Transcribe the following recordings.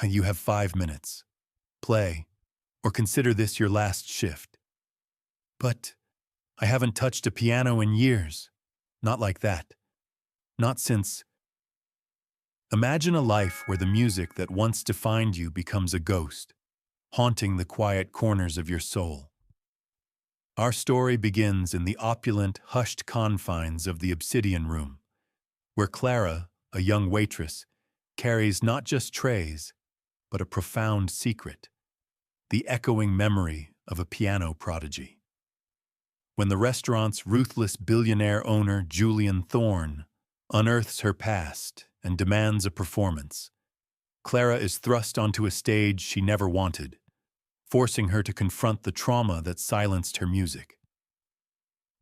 You have 5 minutes. Play, or consider this your last shift. But I haven't touched a piano in years. Not like that. Not since. Imagine a life where the music that once defined you becomes a ghost, haunting the quiet corners of your soul. Our story begins in the opulent, hushed confines of the Obsidian Room, where Clara, a young waitress, carries not just trays, but a profound secret, the echoing memory of a piano prodigy. When the restaurant's ruthless billionaire owner, Julian Thorne, unearths her past and demands a performance, Clara is thrust onto a stage she never wanted, forcing her to confront the trauma that silenced her music.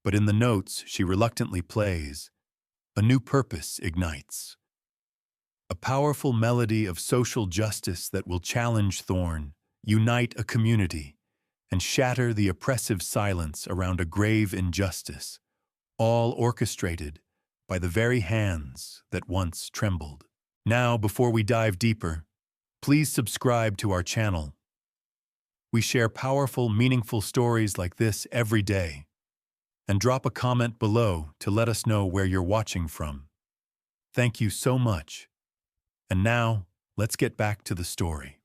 But in the notes she reluctantly plays, a new purpose ignites. A powerful melody of social justice that will challenge Thorne, unite a community, and shatter the oppressive silence around a grave injustice, all orchestrated by the very hands that once trembled. Now, before we dive deeper, please subscribe to our channel. We share powerful, meaningful stories like this every day. And drop a comment below to let us know where you're watching from. Thank you so much. And now, let's get back to the story.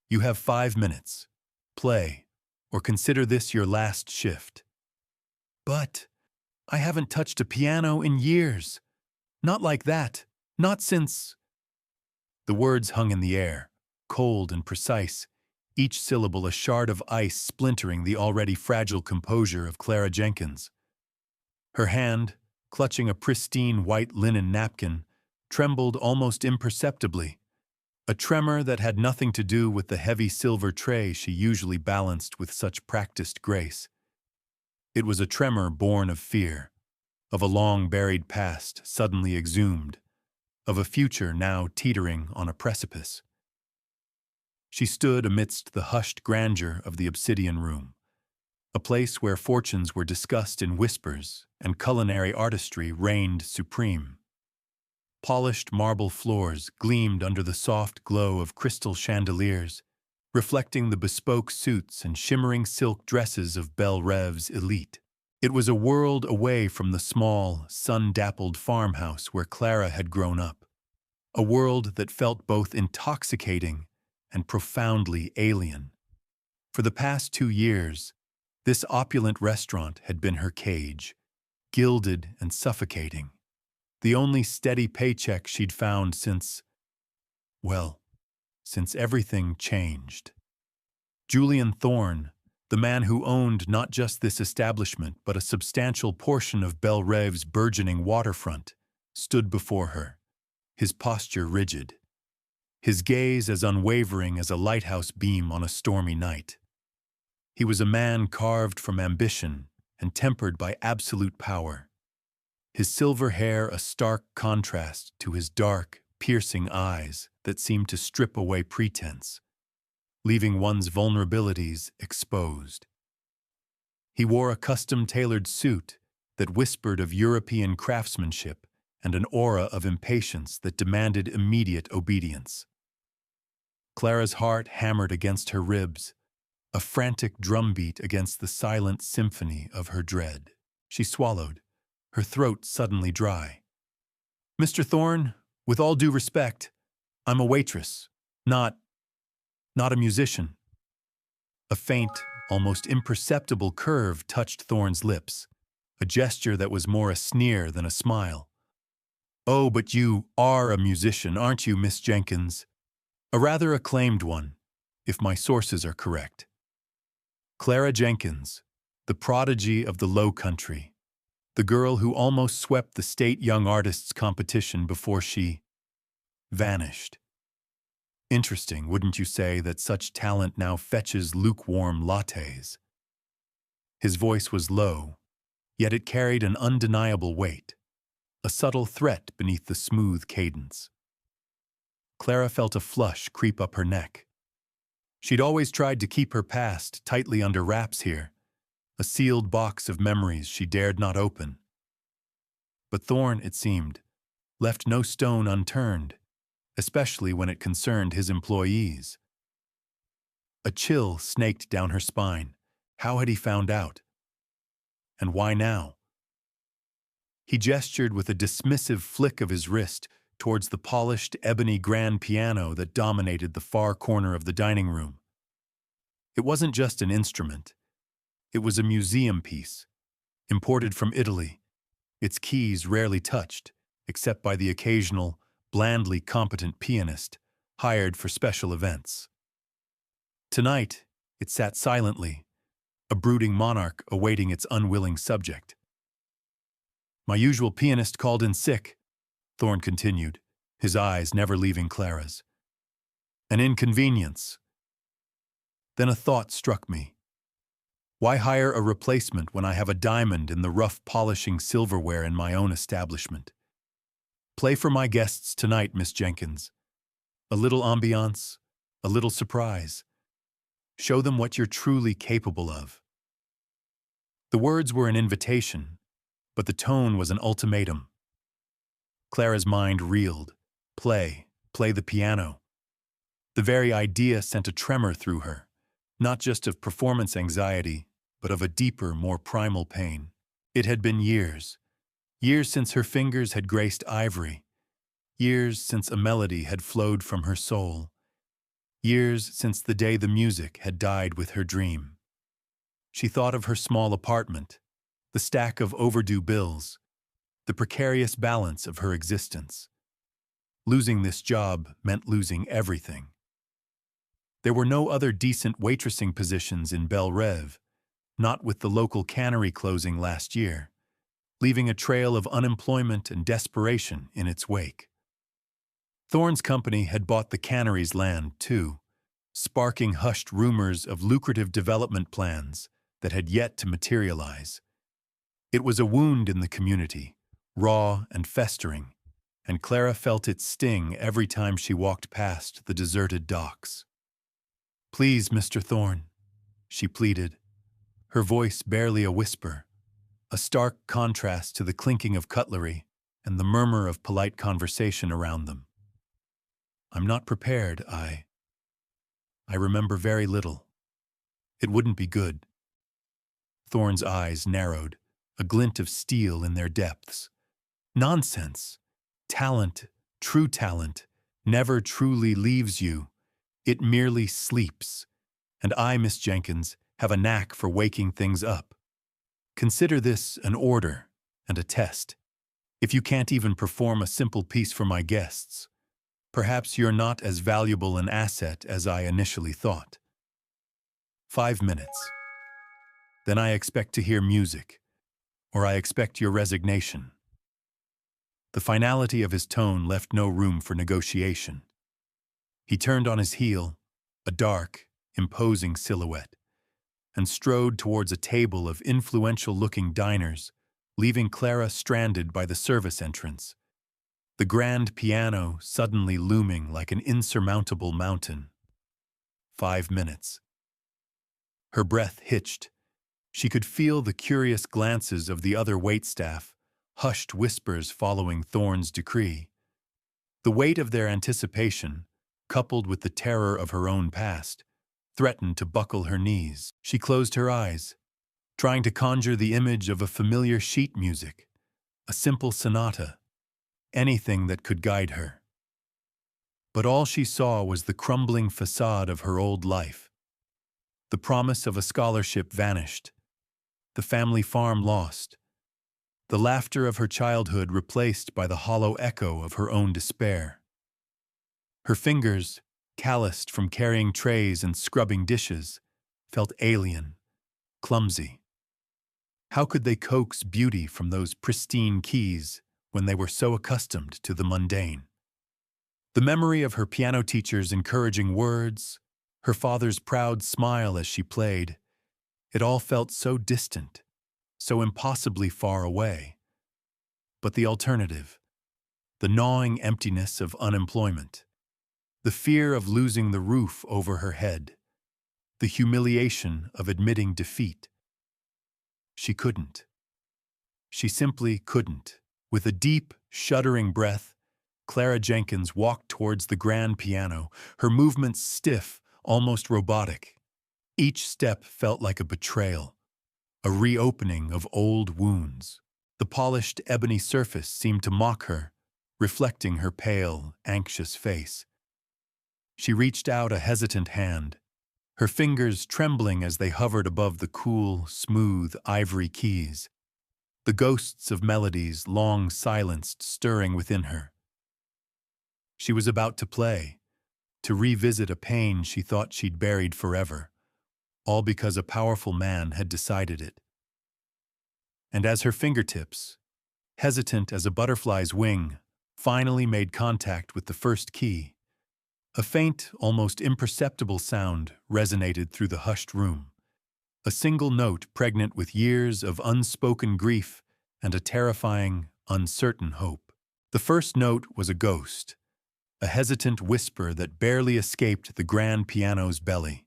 You have 5 minutes. Play, or consider this your last shift. But I haven't touched a piano in years. Not like that. Not since. The words hung in the air, cold and precise, each syllable a shard of ice splintering the already fragile composure of Clara Jenkins. Her hand, clutching a pristine white linen napkin, trembled almost imperceptibly, a tremor that had nothing to do with the heavy silver tray she usually balanced with such practiced grace. It was a tremor born of fear, of a long-buried past suddenly exhumed, of a future now teetering on a precipice. She stood amidst the hushed grandeur of the Obsidian Room, a place where fortunes were discussed in whispers and culinary artistry reigned supreme. Polished marble floors gleamed under the soft glow of crystal chandeliers, reflecting the bespoke suits and shimmering silk dresses of Belle Rêve's elite. It was a world away from the small, sun-dappled farmhouse where Clara had grown up, a world that felt both intoxicating and profoundly alien. For the past 2 years, this opulent restaurant had been her cage, gilded and suffocating, the only steady paycheck she'd found since everything changed. Julian Thorne, the man who owned not just this establishment but a substantial portion of Belle Rêve's burgeoning waterfront, stood before her, his posture rigid, his gaze as unwavering as a lighthouse beam on a stormy night. He was a man carved from ambition and tempered by absolute power, his silver hair a stark contrast to his dark, piercing eyes that seemed to strip away pretense, leaving one's vulnerabilities exposed. He wore a custom-tailored suit that whispered of European craftsmanship and an aura of impatience that demanded immediate obedience. Clara's heart hammered against her ribs, a frantic drumbeat against the silent symphony of her dread. She swallowed, her throat suddenly dry. "Mr. Thorne, with all due respect, I'm a waitress, not a musician." A faint, almost imperceptible curve touched Thorne's lips, a gesture that was more a sneer than a smile. "Oh, but you are a musician, aren't you, Miss Jenkins? A rather acclaimed one, if my sources are correct." Clara Jenkins, the prodigy of the Low Country, the girl who almost swept the state young artists competition before she vanished. Interesting, wouldn't you say, that such talent now fetches lukewarm lattes? His voice was low, yet it carried an undeniable weight, a subtle threat beneath the smooth cadence. Clara felt a flush creep up her neck. She'd always tried to keep her past tightly under wraps here, a sealed box of memories she dared not open. But Thorne, it seemed, left no stone unturned, especially when it concerned his employees. A chill snaked down her spine. How had he found out? And why now? He gestured with a dismissive flick of his wrist towards the polished ebony grand piano that dominated the far corner of the dining room. It wasn't just an instrument. It was a museum piece, imported from Italy, its keys rarely touched, except by the occasional, blandly competent pianist hired for special events. Tonight, it sat silently, a brooding monarch awaiting its unwilling subject. "My usual pianist called in sick," Thorne continued, his eyes never leaving Clara's. "An inconvenience." Then a thought struck me. Why hire a replacement when I have a diamond in the rough polishing silverware in my own establishment? Play for my guests tonight, Miss Jenkins. A little ambiance, a little surprise. Show them what you're truly capable of. The words were an invitation, but the tone was an ultimatum. Clara's mind reeled. Play the piano. The very idea sent a tremor through her, not just of performance anxiety, but of a deeper, more primal pain. It had been years since her fingers had graced ivory, years since a melody had flowed from her soul, years since the day the music had died with her dream. She thought of her small apartment, the stack of overdue bills, the precarious balance of her existence. Losing this job meant losing everything. There were no other decent waitressing positions in Belle Reve, not with the local cannery closing last year, leaving a trail of unemployment and desperation in its wake. Thorne's company had bought the cannery's land, too, sparking hushed rumors of lucrative development plans that had yet to materialize. It was a wound in the community, raw and festering, and Clara felt its sting every time she walked past the deserted docks. "Please, Mr. Thorne," she pleaded, her voice barely a whisper, a stark contrast to the clinking of cutlery and the murmur of polite conversation around them. "I'm not prepared. I remember very little. It wouldn't be good." Thorne's eyes narrowed, a glint of steel in their depths. "Nonsense! Talent, true talent, never truly leaves you. It merely sleeps. And I, Miss Jenkins, have a knack for waking things up. Consider this an order and a test. If you can't even perform a simple piece for my guests, perhaps you're not as valuable an asset as I initially thought. 5 minutes. Then I expect to hear music, or I expect your resignation." The finality of his tone left no room for negotiation. He turned on his heel, a dark, imposing silhouette, and strode towards a table of influential-looking diners, leaving Clara stranded by the service entrance, the grand piano suddenly looming like an insurmountable mountain. 5 minutes. Her breath hitched. She could feel the curious glances of the other waitstaff, hushed whispers following Thorne's decree. The weight of their anticipation, coupled with the terror of her own past, threatened to buckle her knees. She closed her eyes, trying to conjure the image of a familiar sheet music, a simple sonata, anything that could guide her. But all she saw was the crumbling facade of her old life. The promise of a scholarship vanished, the family farm lost, the laughter of her childhood replaced by the hollow echo of her own despair. Her fingers, calloused from carrying trays and scrubbing dishes, felt alien, clumsy. How could they coax beauty from those pristine keys when they were so accustomed to the mundane? The memory of her piano teacher's encouraging words, her father's proud smile as she played, it all felt so distant, so impossibly far away. But the alternative, the gnawing emptiness of unemployment, the fear of losing the roof over her head, the humiliation of admitting defeat. She couldn't. She simply couldn't. With a deep, shuddering breath, Clara Jenkins walked towards the grand piano, her movements stiff, almost robotic. Each step felt like a betrayal, a reopening of old wounds. The polished ebony surface seemed to mock her, reflecting her pale, anxious face. She reached out a hesitant hand, her fingers trembling as they hovered above the cool, smooth ivory keys, the ghosts of melodies long silenced stirring within her. She was about to play, to revisit a pain she thought she'd buried forever, all because a powerful man had decided it. And as her fingertips, hesitant as a butterfly's wing, finally made contact with the first key, a faint, almost imperceptible sound resonated through the hushed room, a single note pregnant with years of unspoken grief and a terrifying, uncertain hope. The first note was a ghost, a hesitant whisper that barely escaped the grand piano's belly.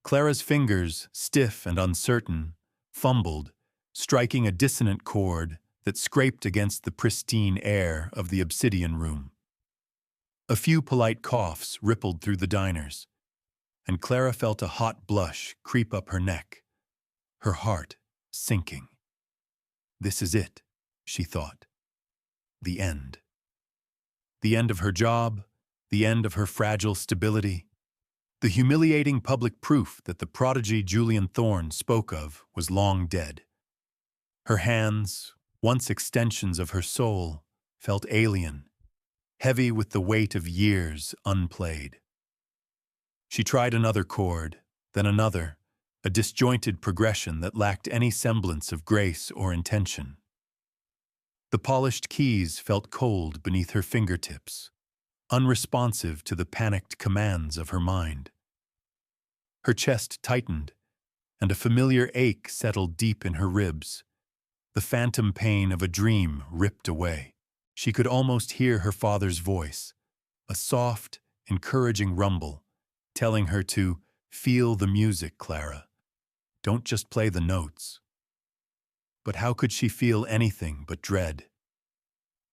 Clara's fingers, stiff and uncertain, fumbled, striking a dissonant chord that scraped against the pristine air of the obsidian room. A few polite coughs rippled through the diners, and Clara felt a hot blush creep up her neck, her heart sinking. This is it, she thought. The end. The end of her job, the end of her fragile stability. The humiliating public proof that the prodigy Julian Thorne spoke of was long dead. Her hands, once extensions of her soul, felt alien, heavy with the weight of years unplayed. She tried another chord, then another, a disjointed progression that lacked any semblance of grace or intention. The polished keys felt cold beneath her fingertips, unresponsive to the panicked commands of her mind. Her chest tightened, and a familiar ache settled deep in her ribs, the phantom pain of a dream ripped away. She could almost hear her father's voice, a soft, encouraging rumble, telling her to feel the music, Clara. Don't just play the notes. But how could she feel anything but dread?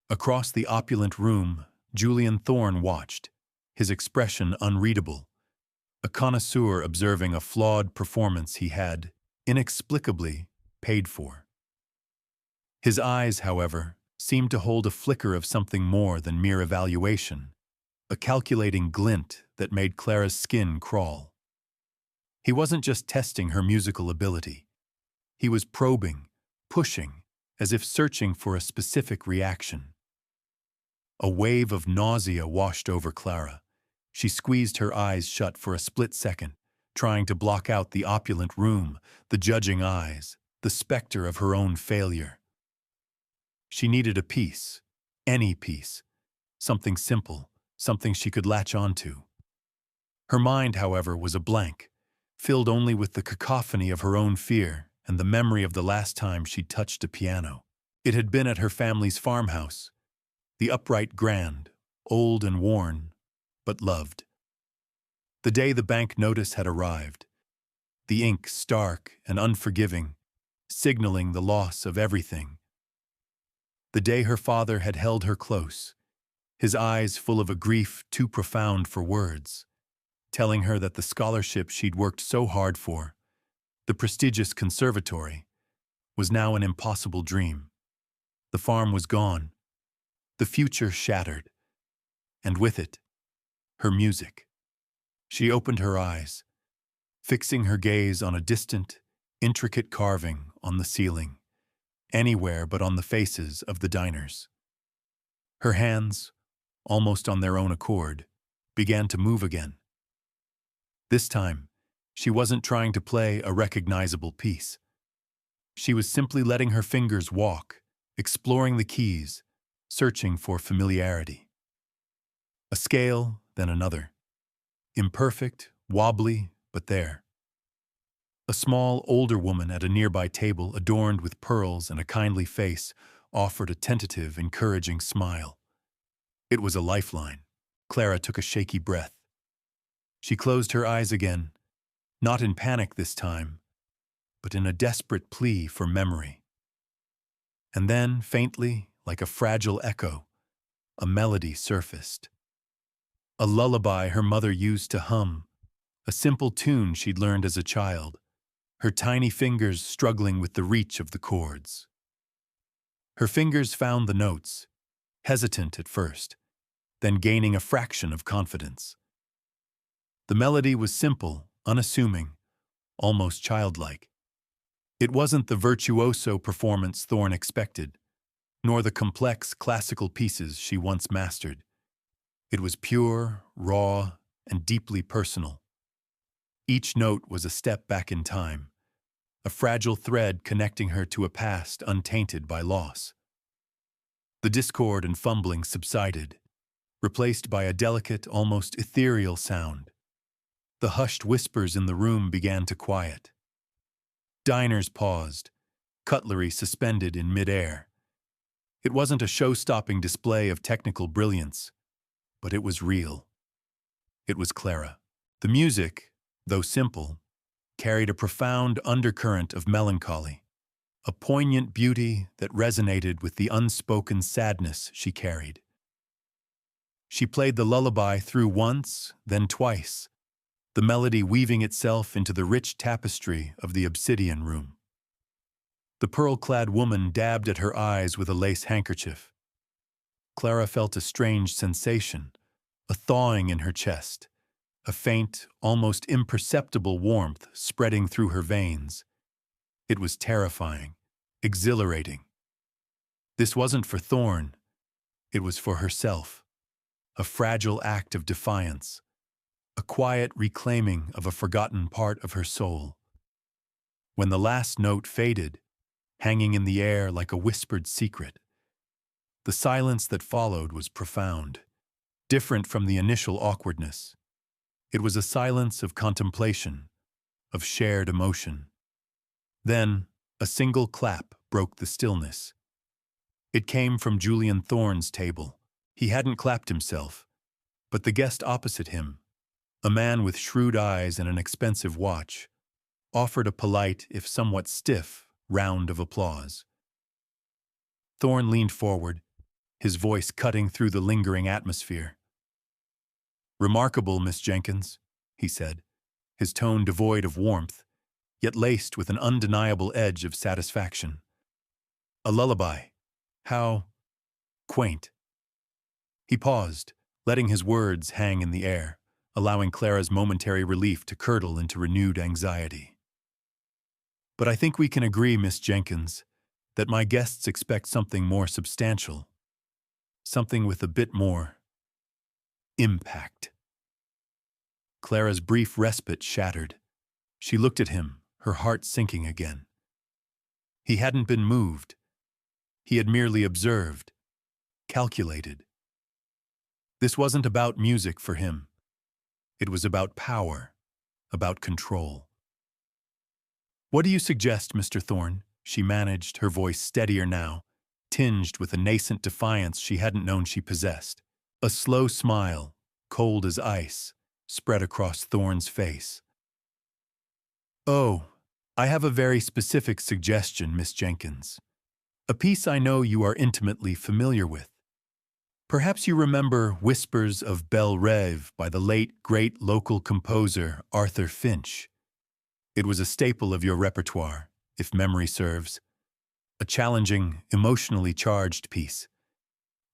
Across the opulent room, Julian Thorne watched, his expression unreadable, a connoisseur observing a flawed performance he had, inexplicably, paid for. His eyes, however, seemed to hold a flicker of something more than mere evaluation, a calculating glint that made Clara's skin crawl. He wasn't just testing her musical ability. He was probing, pushing, as if searching for a specific reaction. A wave of nausea washed over Clara. She squeezed her eyes shut for a split second, trying to block out the opulent room, the judging eyes, the specter of her own failure. She needed a piece, any piece, something simple, something she could latch onto. Her mind, however, was a blank, filled only with the cacophony of her own fear and the memory of the last time she'd touched a piano. It had been at her family's farmhouse, the upright grand, old and worn, but loved. The day the bank notice had arrived, the ink stark and unforgiving, signaling the loss of everything. The day her father had held her close, his eyes full of a grief too profound for words, telling her that the scholarship she'd worked so hard for, the prestigious conservatory, was now an impossible dream. The farm was gone, the future shattered, and with it, her music. She opened her eyes, fixing her gaze on a distant, intricate carving on the ceiling, anywhere but on the faces of the diners. Her hands, almost on their own accord, began to move again. This time, she wasn't trying to play a recognizable piece. She was simply letting her fingers walk, exploring the keys, searching for familiarity. A scale, then another. Imperfect, wobbly, but there. A small, older woman at a nearby table, adorned with pearls and a kindly face, offered a tentative, encouraging smile. It was a lifeline. Clara took a shaky breath. She closed her eyes again, not in panic this time, but in a desperate plea for memory. And then, faintly, like a fragile echo, a melody surfaced. A lullaby her mother used to hum, a simple tune she'd learned as a child, her tiny fingers struggling with the reach of the chords. Her fingers found the notes, hesitant at first, then gaining a fraction of confidence. The melody was simple, unassuming, almost childlike. It wasn't the virtuoso performance Thorne expected, nor the complex classical pieces she once mastered. It was pure, raw, and deeply personal. Each note was a step back in time, a fragile thread connecting her to a past untainted by loss. The discord and fumbling subsided, replaced by a delicate, almost ethereal sound. The hushed whispers in the room began to quiet. Diners paused, cutlery suspended in midair. It wasn't a show-stopping display of technical brilliance, but it was real. It was Clara. The music, though simple, carried a profound undercurrent of melancholy, a poignant beauty that resonated with the unspoken sadness she carried. She played the lullaby through once, then twice, the melody weaving itself into the rich tapestry of the obsidian room. The pearl-clad woman dabbed at her eyes with a lace handkerchief. Clara felt a strange sensation, a thawing in her chest, a faint, almost imperceptible warmth spreading through her veins. It was terrifying, exhilarating. This wasn't for Thorne, it was for herself, a fragile act of defiance, a quiet reclaiming of a forgotten part of her soul. When the last note faded, hanging in the air like a whispered secret, the silence that followed was profound, different from the initial awkwardness. It was a silence of contemplation, of shared emotion. Then, a single clap broke the stillness. It came from Julian Thorne's table. He hadn't clapped himself, but the guest opposite him, a man with shrewd eyes and an expensive watch, offered a polite, if somewhat stiff, round of applause. Thorne leaned forward, his voice cutting through the lingering atmosphere. "Remarkable, Miss Jenkins," he said, his tone devoid of warmth, yet laced with an undeniable edge of satisfaction. "A lullaby. How quaint." He paused, letting his words hang in the air, allowing Clara's momentary relief to curdle into renewed anxiety. "But I think we can agree, Miss Jenkins, that my guests expect something more substantial, something with a bit more impact." Clara's brief respite shattered. She looked at him, her heart sinking again. He hadn't been moved. He had merely observed, calculated. This wasn't about music for him. It was about power, about control. "What do you suggest, Mr. Thorne?" she managed, her voice steadier now, tinged with a nascent defiance she hadn't known she possessed. A slow smile, cold as ice, spread across Thorne's face. "Oh, I have a very specific suggestion, Miss Jenkins. A piece I know you are intimately familiar with. Perhaps you remember Whispers of Belle Rêve by the late, great local composer Arthur Finch. It was a staple of your repertoire, if memory serves. A challenging, emotionally charged piece.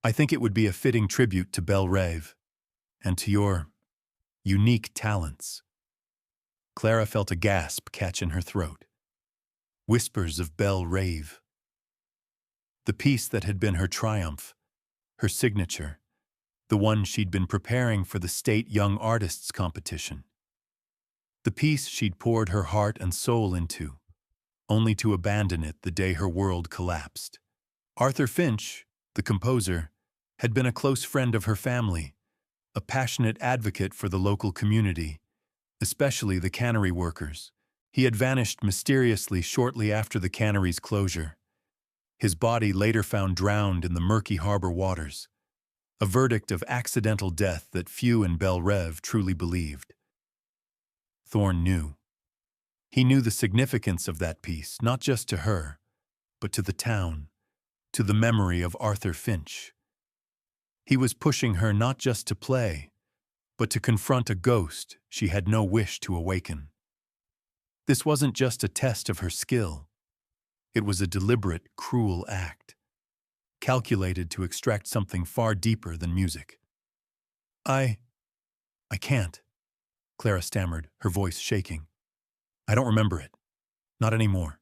I think it would be a fitting tribute to Belle Rêve, and to your unique talents." Clara felt a gasp catch in her throat. Whispers of Belle Rêve. The piece that had been her triumph, her signature, the one she'd been preparing for the state young artists competition. The piece she'd poured her heart and soul into, only to abandon it the day her world collapsed. Arthur Finch, the composer, had been a close friend of her family, a passionate advocate for the local community, especially the cannery workers. He had vanished mysteriously shortly after the cannery's closure. His body later found drowned in the murky harbor waters, a verdict of accidental death that few in Belle Rêve truly believed. Thorne knew. He knew the significance of that piece, not just to her, but to the town, to the memory of Arthur Finch. He was pushing her not just to play, but to confront a ghost she had no wish to awaken. This wasn't just a test of her skill. It was a deliberate, cruel act, calculated to extract something far deeper than music. I can't, Clara stammered, her voice shaking. I don't remember it. Not anymore.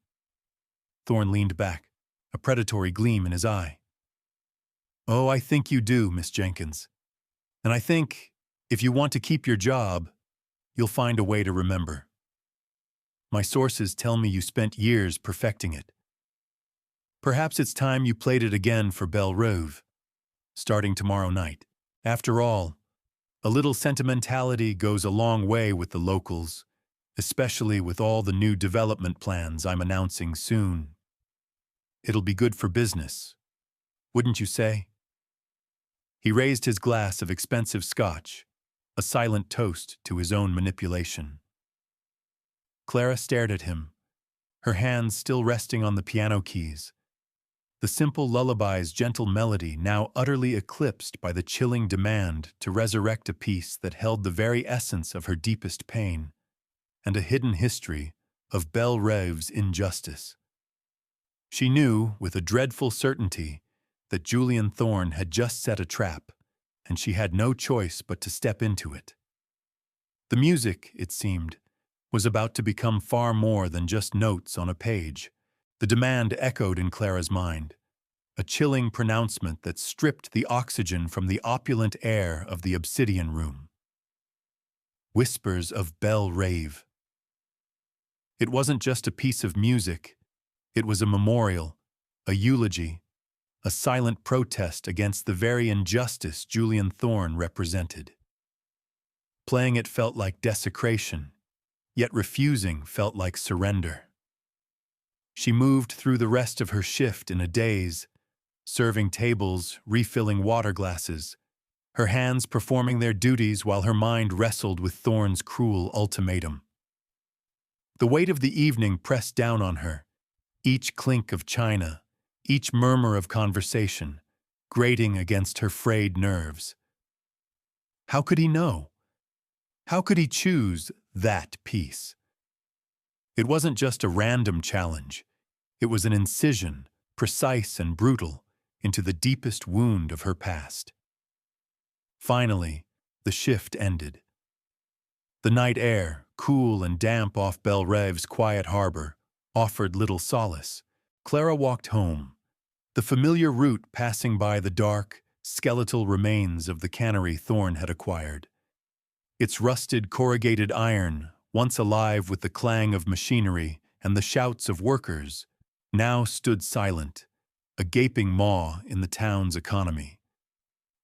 Thorne leaned back, a predatory gleam in his eye. Oh, I think you do, Miss Jenkins. And I think, if you want to keep your job, you'll find a way to remember. My sources tell me you spent years perfecting it. Perhaps it's time you played it again for Belle Reve, starting tomorrow night. After all, a little sentimentality goes a long way with the locals, especially with all the new development plans I'm announcing soon. It'll be good for business, wouldn't you say? He raised his glass of expensive scotch, a silent toast to his own manipulation. Clara stared at him, her hands still resting on the piano keys, the simple lullaby's gentle melody now utterly eclipsed by the chilling demand to resurrect a piece that held the very essence of her deepest pain and a hidden history of Belle Reve's injustice. She knew, with a dreadful certainty, that Julian Thorne had just set a trap, and she had no choice but to step into it. The music, it seemed, was about to become far more than just notes on a page. The demand echoed in Clara's mind, a chilling pronouncement that stripped the oxygen from the opulent air of the obsidian room. Whispers of Belle Reve. It wasn't just a piece of music, it was a memorial, a eulogy, a silent protest against the very injustice Julian Thorne represented. Playing it felt like desecration, yet refusing felt like surrender. She moved through the rest of her shift in a daze, serving tables, refilling water glasses, her hands performing their duties while her mind wrestled with Thorne's cruel ultimatum. The weight of the evening pressed down on her, each clink of china, each murmur of conversation, grating against her frayed nerves. How could he know? How could he choose that piece? It wasn't just a random challenge. It was an incision, precise and brutal, into the deepest wound of her past. Finally, the shift ended. The night air, cool and damp off Belle Reve's quiet harbor, offered little solace. Clara walked home, the familiar route passing by the dark, skeletal remains of the cannery Thorne had acquired. Its rusted corrugated iron, once alive with the clang of machinery and the shouts of workers, now stood silent, a gaping maw in the town's economy.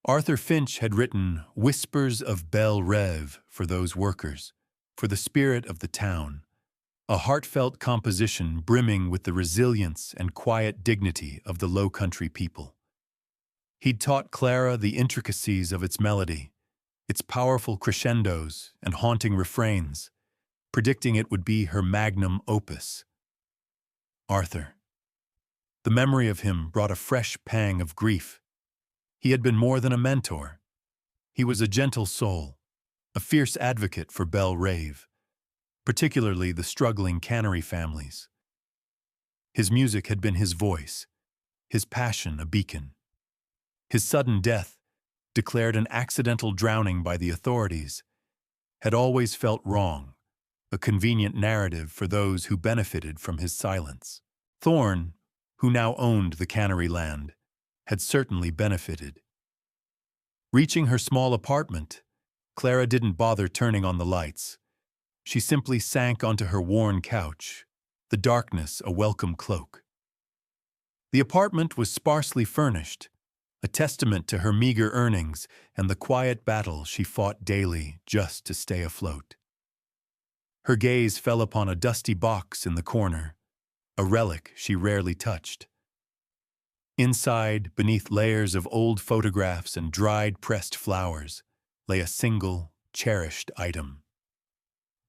Arthur Finch had written Whispers of Belle Reve for those workers, for the spirit of the town, a heartfelt composition brimming with the resilience and quiet dignity of the low-country people. He'd taught Clara the intricacies of its melody, its powerful crescendos and haunting refrains, predicting it would be her magnum opus. Arthur. The memory of him brought a fresh pang of grief. He had been more than a mentor. He was a gentle soul, a fierce advocate for Belle Reve, particularly the struggling cannery families. His music had been his voice, his passion a beacon. His sudden death, declared an accidental drowning by the authorities, had always felt wrong, a convenient narrative for those who benefited from his silence. Thorne, who now owned the cannery land, had certainly benefited. Reaching her small apartment, Clara didn't bother turning on the lights. She simply sank onto her worn couch, the darkness a welcome cloak. The apartment was sparsely furnished, a testament to her meager earnings and the quiet battle she fought daily just to stay afloat. Her gaze fell upon a dusty box in the corner, a relic she rarely touched. Inside, beneath layers of old photographs and dried pressed flowers, lay a single, cherished item.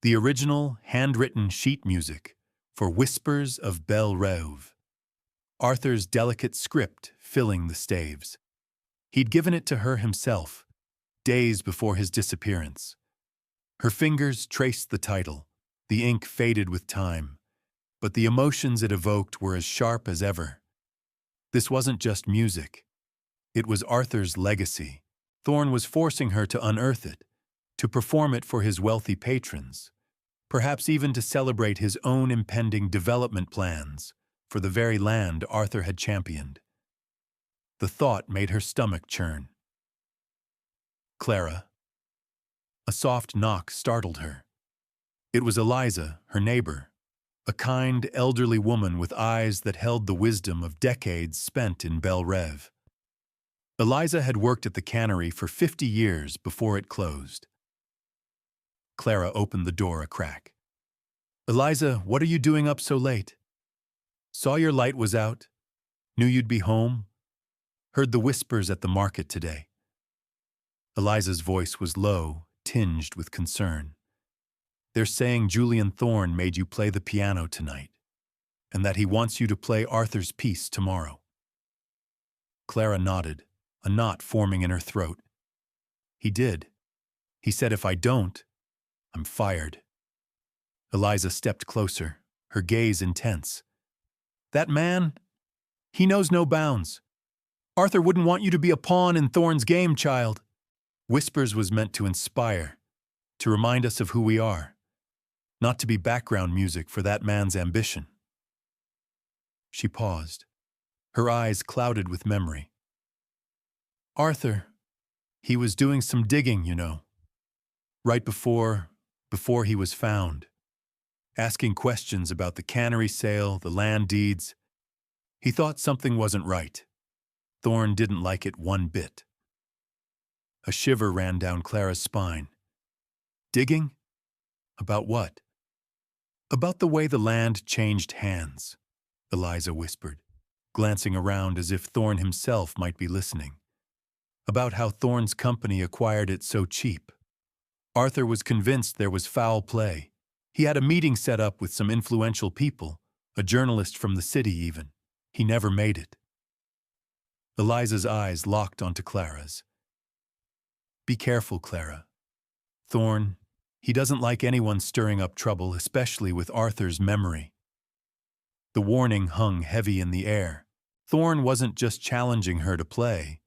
The original, handwritten sheet music for Whispers of Belle Reve, Arthur's delicate script filling the staves. He'd given it to her himself, days before his disappearance. Her fingers traced the title. The ink faded with time, but the emotions it evoked were as sharp as ever. This wasn't just music. It was Arthur's legacy. Thorne was forcing her to unearth it, to perform it for his wealthy patrons, perhaps even to celebrate his own impending development plans for the very land Arthur had championed. The thought made her stomach churn. Clara. A soft knock startled her. It was Eliza, her neighbor, a kind, elderly woman with eyes that held the wisdom of decades spent in Belle Reve. Eliza had worked at the cannery for 50 years before it closed. Clara opened the door a crack. "Eliza, what are you doing up so late?" "Saw your light was out. Knew you'd be home. Heard the whispers at the market today." Eliza's voice was low, tinged with concern. "They're saying Julian Thorne made you play the piano tonight, and that he wants you to play Arthur's piece tomorrow." Clara nodded, a knot forming in her throat. "He did. He said if I don't, I'm fired." Eliza stepped closer, her gaze intense. "That man, he knows no bounds. Arthur wouldn't want you to be a pawn in Thorne's game, child." Whispers was meant to inspire, to remind us of who we are, not to be background music for that man's ambition. She paused, her eyes clouded with memory. "Arthur, he was doing some digging, you know, right before he was found, asking questions about the cannery sale, the land deeds. He thought something wasn't right. Thorne didn't like it one bit." A shiver ran down Clara's spine. "Digging? About what?" "About the way the land changed hands," Eliza whispered, glancing around as if Thorne himself might be listening. "About how Thorne's company acquired it so cheap. Arthur was convinced there was foul play. He had a meeting set up with some influential people, a journalist from the city even. He never made it." Eliza's eyes locked onto Clara's. "Be careful, Clara. Thorne, he doesn't like anyone stirring up trouble, especially with Arthur's memory." The warning hung heavy in the air. Thorne wasn't just challenging her to play.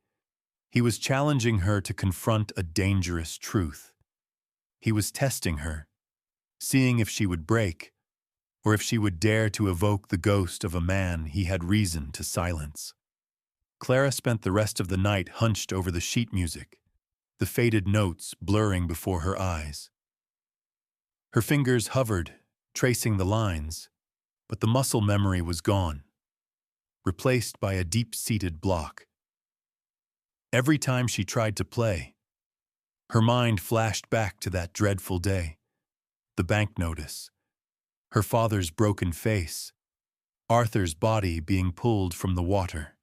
He was challenging her to confront a dangerous truth. He was testing her, seeing if she would break, or if she would dare to evoke the ghost of a man he had reason to silence. Clara spent the rest of the night hunched over the sheet music, the faded notes blurring before her eyes. Her fingers hovered, tracing the lines, but the muscle memory was gone, replaced by a deep-seated block. Every time she tried to play, her mind flashed back to that dreadful day, the bank notice, her father's broken face, Arthur's body being pulled from the water.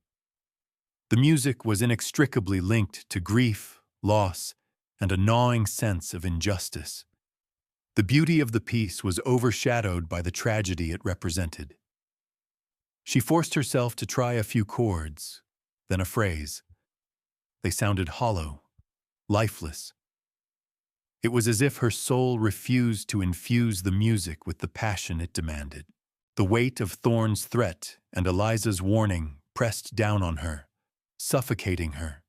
The music was inextricably linked to grief, loss, and a gnawing sense of injustice. The beauty of the piece was overshadowed by the tragedy it represented. She forced herself to try a few chords, then a phrase. They sounded hollow, lifeless. It was as if her soul refused to infuse the music with the passion it demanded. The weight of Thorne's threat and Eliza's warning pressed down on her, suffocating her.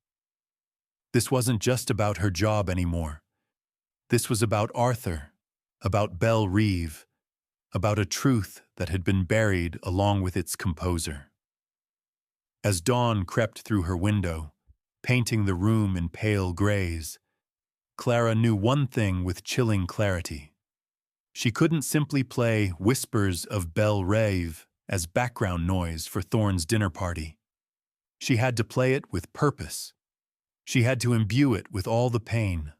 This wasn't just about her job anymore. This was about Arthur, about Belle Reve, about a truth that had been buried along with its composer. As dawn crept through her window, painting the room in pale grays, Clara knew one thing with chilling clarity. She couldn't simply play Whispers of Belle Reve as background noise for Thorne's dinner party. She had to play it with purpose. She had to imbue it with all the pain,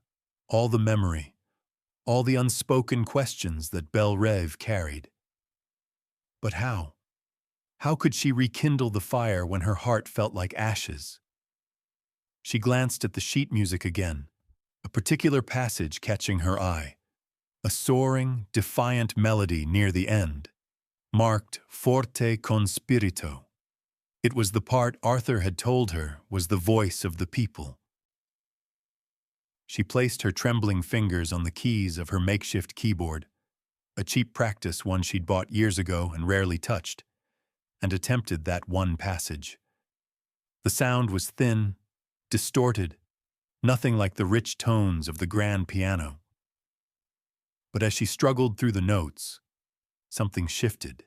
all the memory, all the unspoken questions that Belle Reve carried. But how? How could she rekindle the fire when her heart felt like ashes? She glanced at the sheet music again, a particular passage catching her eye. A soaring, defiant melody near the end, marked forte con spirito. It was the part Arthur had told her was the voice of the people. She placed her trembling fingers on the keys of her makeshift keyboard, a cheap practice one she'd bought years ago and rarely touched, and attempted that one passage. The sound was thin, distorted, nothing like the rich tones of the grand piano. But as she struggled through the notes, something shifted.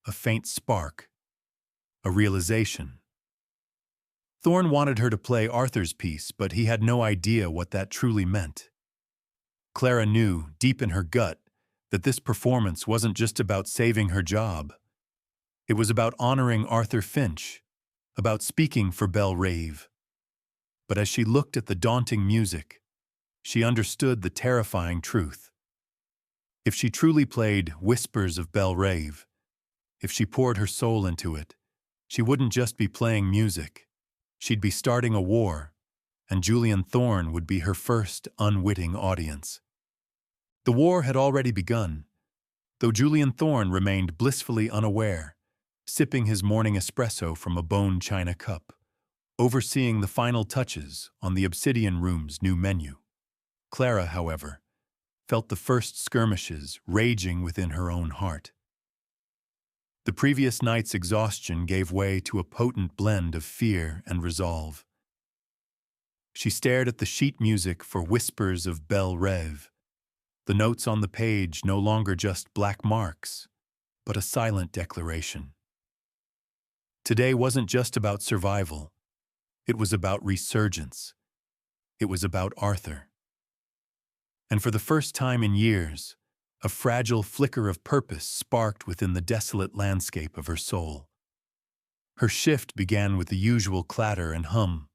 A faint spark, a realization. Thorne wanted her to play Arthur's piece, but he had no idea what that truly meant. Clara knew, deep in her gut, that this performance wasn't just about saving her job. It was about honoring Arthur Finch, about speaking for Belle Reve. But as she looked at the daunting music, she understood the terrifying truth. If she truly played Whispers of Belle Reve, if she poured her soul into it, she wouldn't just be playing music. She'd be starting a war, and Julian Thorne would be her first unwitting audience. The war had already begun, though Julian Thorne remained blissfully unaware, sipping his morning espresso from a bone china cup, overseeing the final touches on the Obsidian Room's new menu. Clara, however, felt the first skirmishes raging within her own heart. The previous night's exhaustion gave way to a potent blend of fear and resolve. She stared at the sheet music for Whispers of Belle Reve, the notes on the page no longer just black marks, but a silent declaration. Today wasn't just about survival. It was about resurgence. It was about Arthur. And for the first time in years, a fragile flicker of purpose sparked within the desolate landscape of her soul. Her shift began with the usual clatter and hum,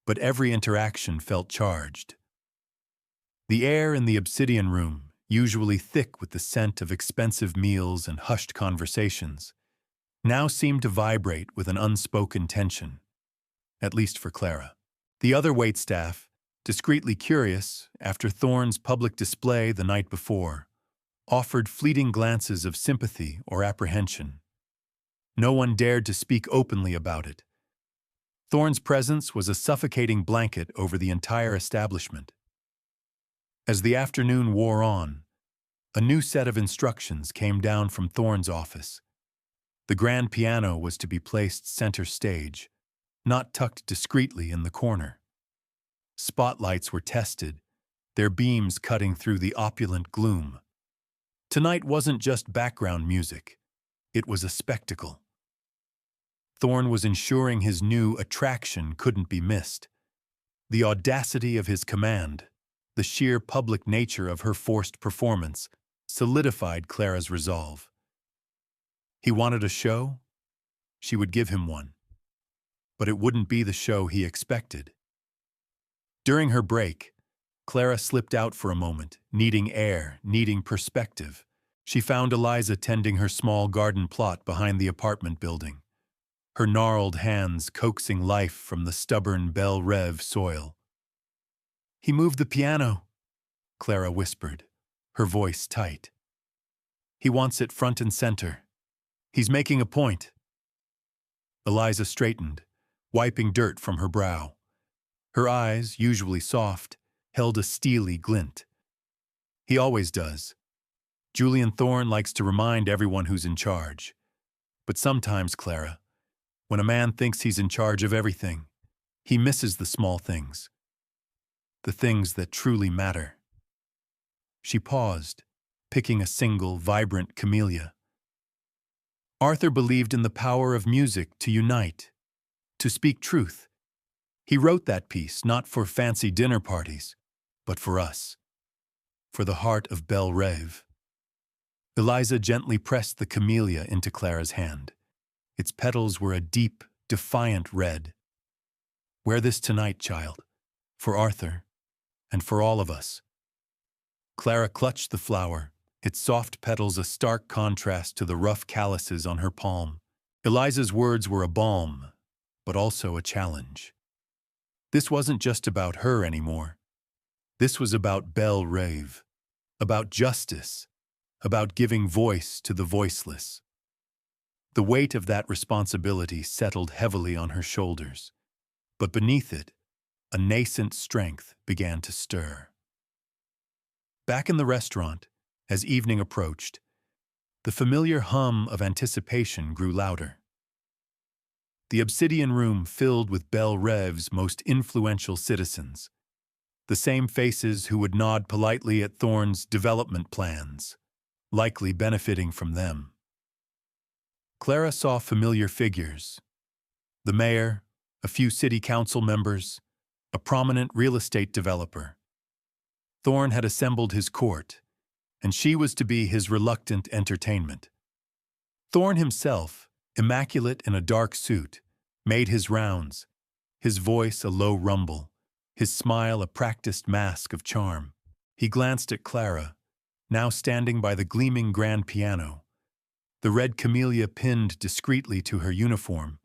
but every interaction felt charged. The air in the Obsidian Room, usually thick with the scent of expensive meals and hushed conversations, now seemed to vibrate with an unspoken tension, at least for Clara. The other waitstaff, discreetly curious after Thorne's public display the night before, offered fleeting glances of sympathy or apprehension. No one dared to speak openly about it. Thorne's presence was a suffocating blanket over the entire establishment. As the afternoon wore on, a new set of instructions came down from Thorne's office. The grand piano was to be placed center stage, not tucked discreetly in the corner. Spotlights were tested, their beams cutting through the opulent gloom. Tonight wasn't just background music, it was a spectacle. Thorne was ensuring his new attraction couldn't be missed. The audacity of his command, the sheer public nature of her forced performance, solidified Clara's resolve. He wanted a show? She would give him one. But it wouldn't be the show he expected. During her break, Clara slipped out for a moment, needing air, needing perspective. She found Eliza tending her small garden plot behind the apartment building, her gnarled hands coaxing life from the stubborn Belle Reve soil. "He moved the piano," Clara whispered, her voice tight. "He wants it front and center. He's making a point." Eliza straightened, wiping dirt from her brow. Her eyes, usually soft, held a steely glint. "He always does. Julian Thorne likes to remind everyone who's in charge. But sometimes, Clara, when a man thinks he's in charge of everything, he misses the small things. The things that truly matter." She paused, picking a single, vibrant camellia. Arthur believed in the power of music to unite, to speak truth. He wrote that piece not for fancy dinner parties, but for us, for the heart of Belle Reve. Eliza gently pressed the camellia into Clara's hand. Its petals were a deep, defiant red. "Wear this tonight, child, for Arthur, and for all of us." Clara clutched the flower, its soft petals a stark contrast to the rough calluses on her palm. Eliza's words were a balm, but also a challenge. This wasn't just about her anymore. This was about Belle Reve, about justice, about giving voice to the voiceless. The weight of that responsibility settled heavily on her shoulders, but beneath it, a nascent strength began to stir. Back in the restaurant, as evening approached, the familiar hum of anticipation grew louder. The obsidian room filled with Belle Rêve's most influential citizens, the same faces who would nod politely at Thorne's development plans, likely benefiting from them. Clara saw familiar figures: the mayor, a few city council members, a prominent real estate developer. Thorne had assembled his court, and she was to be his reluctant entertainment. Thorne himself, immaculate in a dark suit, made his rounds, his voice a low rumble, his smile a practiced mask of charm. He glanced at Clara, now standing by the gleaming grand piano, the red camellia pinned discreetly to her uniform,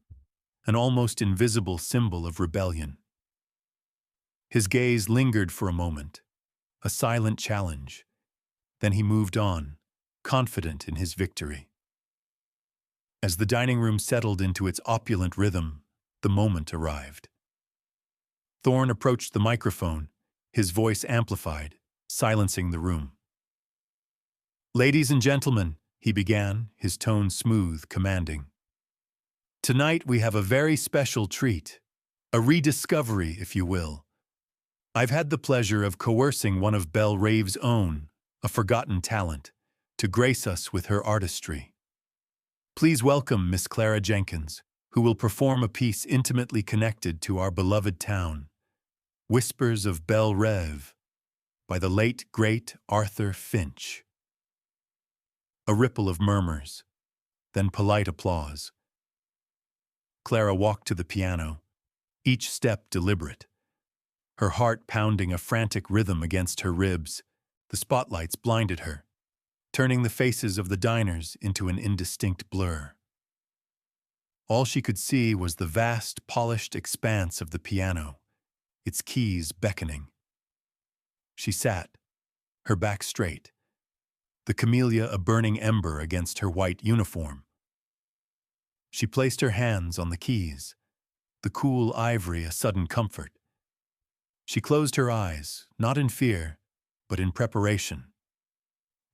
an almost invisible symbol of rebellion. His gaze lingered for a moment, a silent challenge. Then he moved on, confident in his victory. As the dining room settled into its opulent rhythm, the moment arrived. Thorne approached the microphone, his voice amplified, silencing the room. "Ladies and gentlemen," he began, his tone smooth, commanding. "Tonight we have a very special treat, a rediscovery, if you will. I've had the pleasure of coercing one of Belle Rêve's own, a forgotten talent, to grace us with her artistry. Please welcome Miss Clara Jenkins, who will perform a piece intimately connected to our beloved town, Whispers of Belle Rêve, by the late, great Arthur Finch." A ripple of murmurs, then polite applause. Clara walked to the piano, each step deliberate, her heart pounding a frantic rhythm against her ribs. The spotlights blinded her, turning the faces of the diners into an indistinct blur. All she could see was the vast, polished expanse of the piano, its keys beckoning. She sat, her back straight, the camellia a burning ember against her white uniform. She placed her hands on the keys, the cool ivory a sudden comfort. She closed her eyes, not in fear, but in preparation.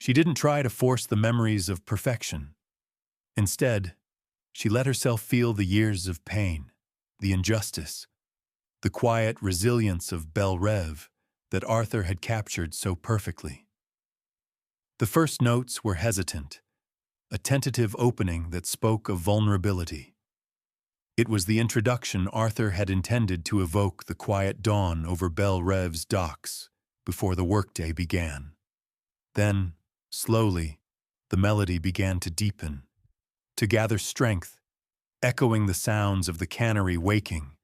She didn't try to force the memories of perfection. Instead, she let herself feel the years of pain, the injustice, the quiet resilience of Belle Rêve that Arthur had captured so perfectly. The first notes were hesitant, a tentative opening that spoke of vulnerability. It was the introduction Arthur had intended to evoke the quiet dawn over Belle Rêve's docks before the workday began. Then, slowly, the melody began to deepen, to gather strength, echoing the sounds of the cannery waking,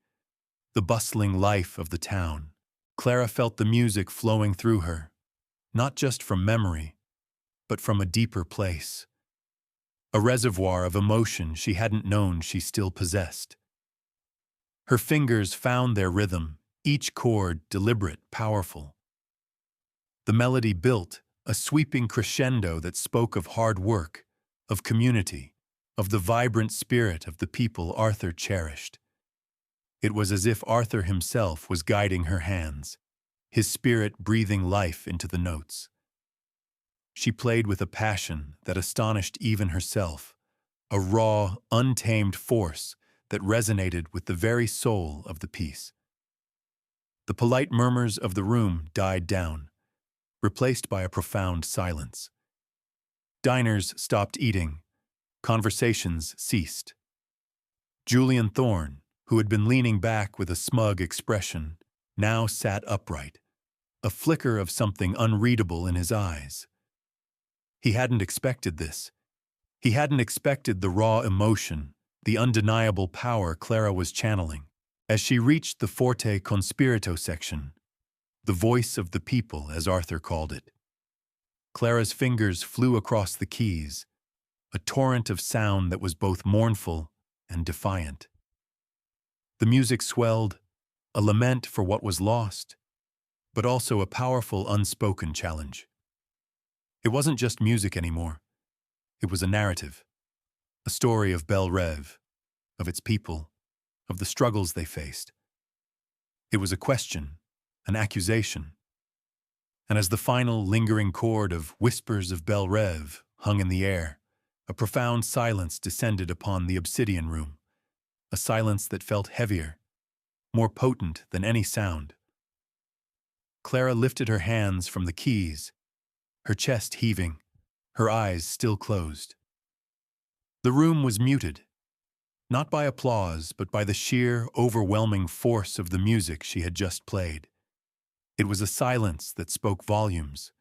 the bustling life of the town. Clara felt the music flowing through her, not just from memory, but from a deeper place, a reservoir of emotion she hadn't known she still possessed. Her fingers found their rhythm, each chord deliberate, powerful. The melody built, a sweeping crescendo that spoke of hard work, of community, of the vibrant spirit of the people Arthur cherished. It was as if Arthur himself was guiding her hands, his spirit breathing life into the notes. She played with a passion that astonished even herself, a raw, untamed force that resonated with the very soul of the piece. The polite murmurs of the room died down, replaced by a profound silence. Diners stopped eating, conversations ceased. Julian Thorne, who had been leaning back with a smug expression, now sat upright, a flicker of something unreadable in his eyes. He hadn't expected this. He hadn't expected the raw emotion, the undeniable power Clara was channeling. As she reached the forte conspirito section, the voice of the people, as Arthur called it, Clara's fingers flew across the keys, a torrent of sound that was both mournful and defiant. The music swelled, a lament for what was lost, but also a powerful unspoken challenge. It wasn't just music anymore. It was a narrative. a story of Belle Reve, of its people, of the struggles they faced. It was a question, an accusation, and as the final lingering chord of Whispers of Belle Reve hung in the air, a profound silence descended upon the obsidian room, a silence that felt heavier, more potent than any sound. Clara lifted her hands from the keys, her chest heaving, her eyes still closed. The room was muted, not by applause, but by the sheer, overwhelming force of the music she had just played. It was a silence that spoke volumes,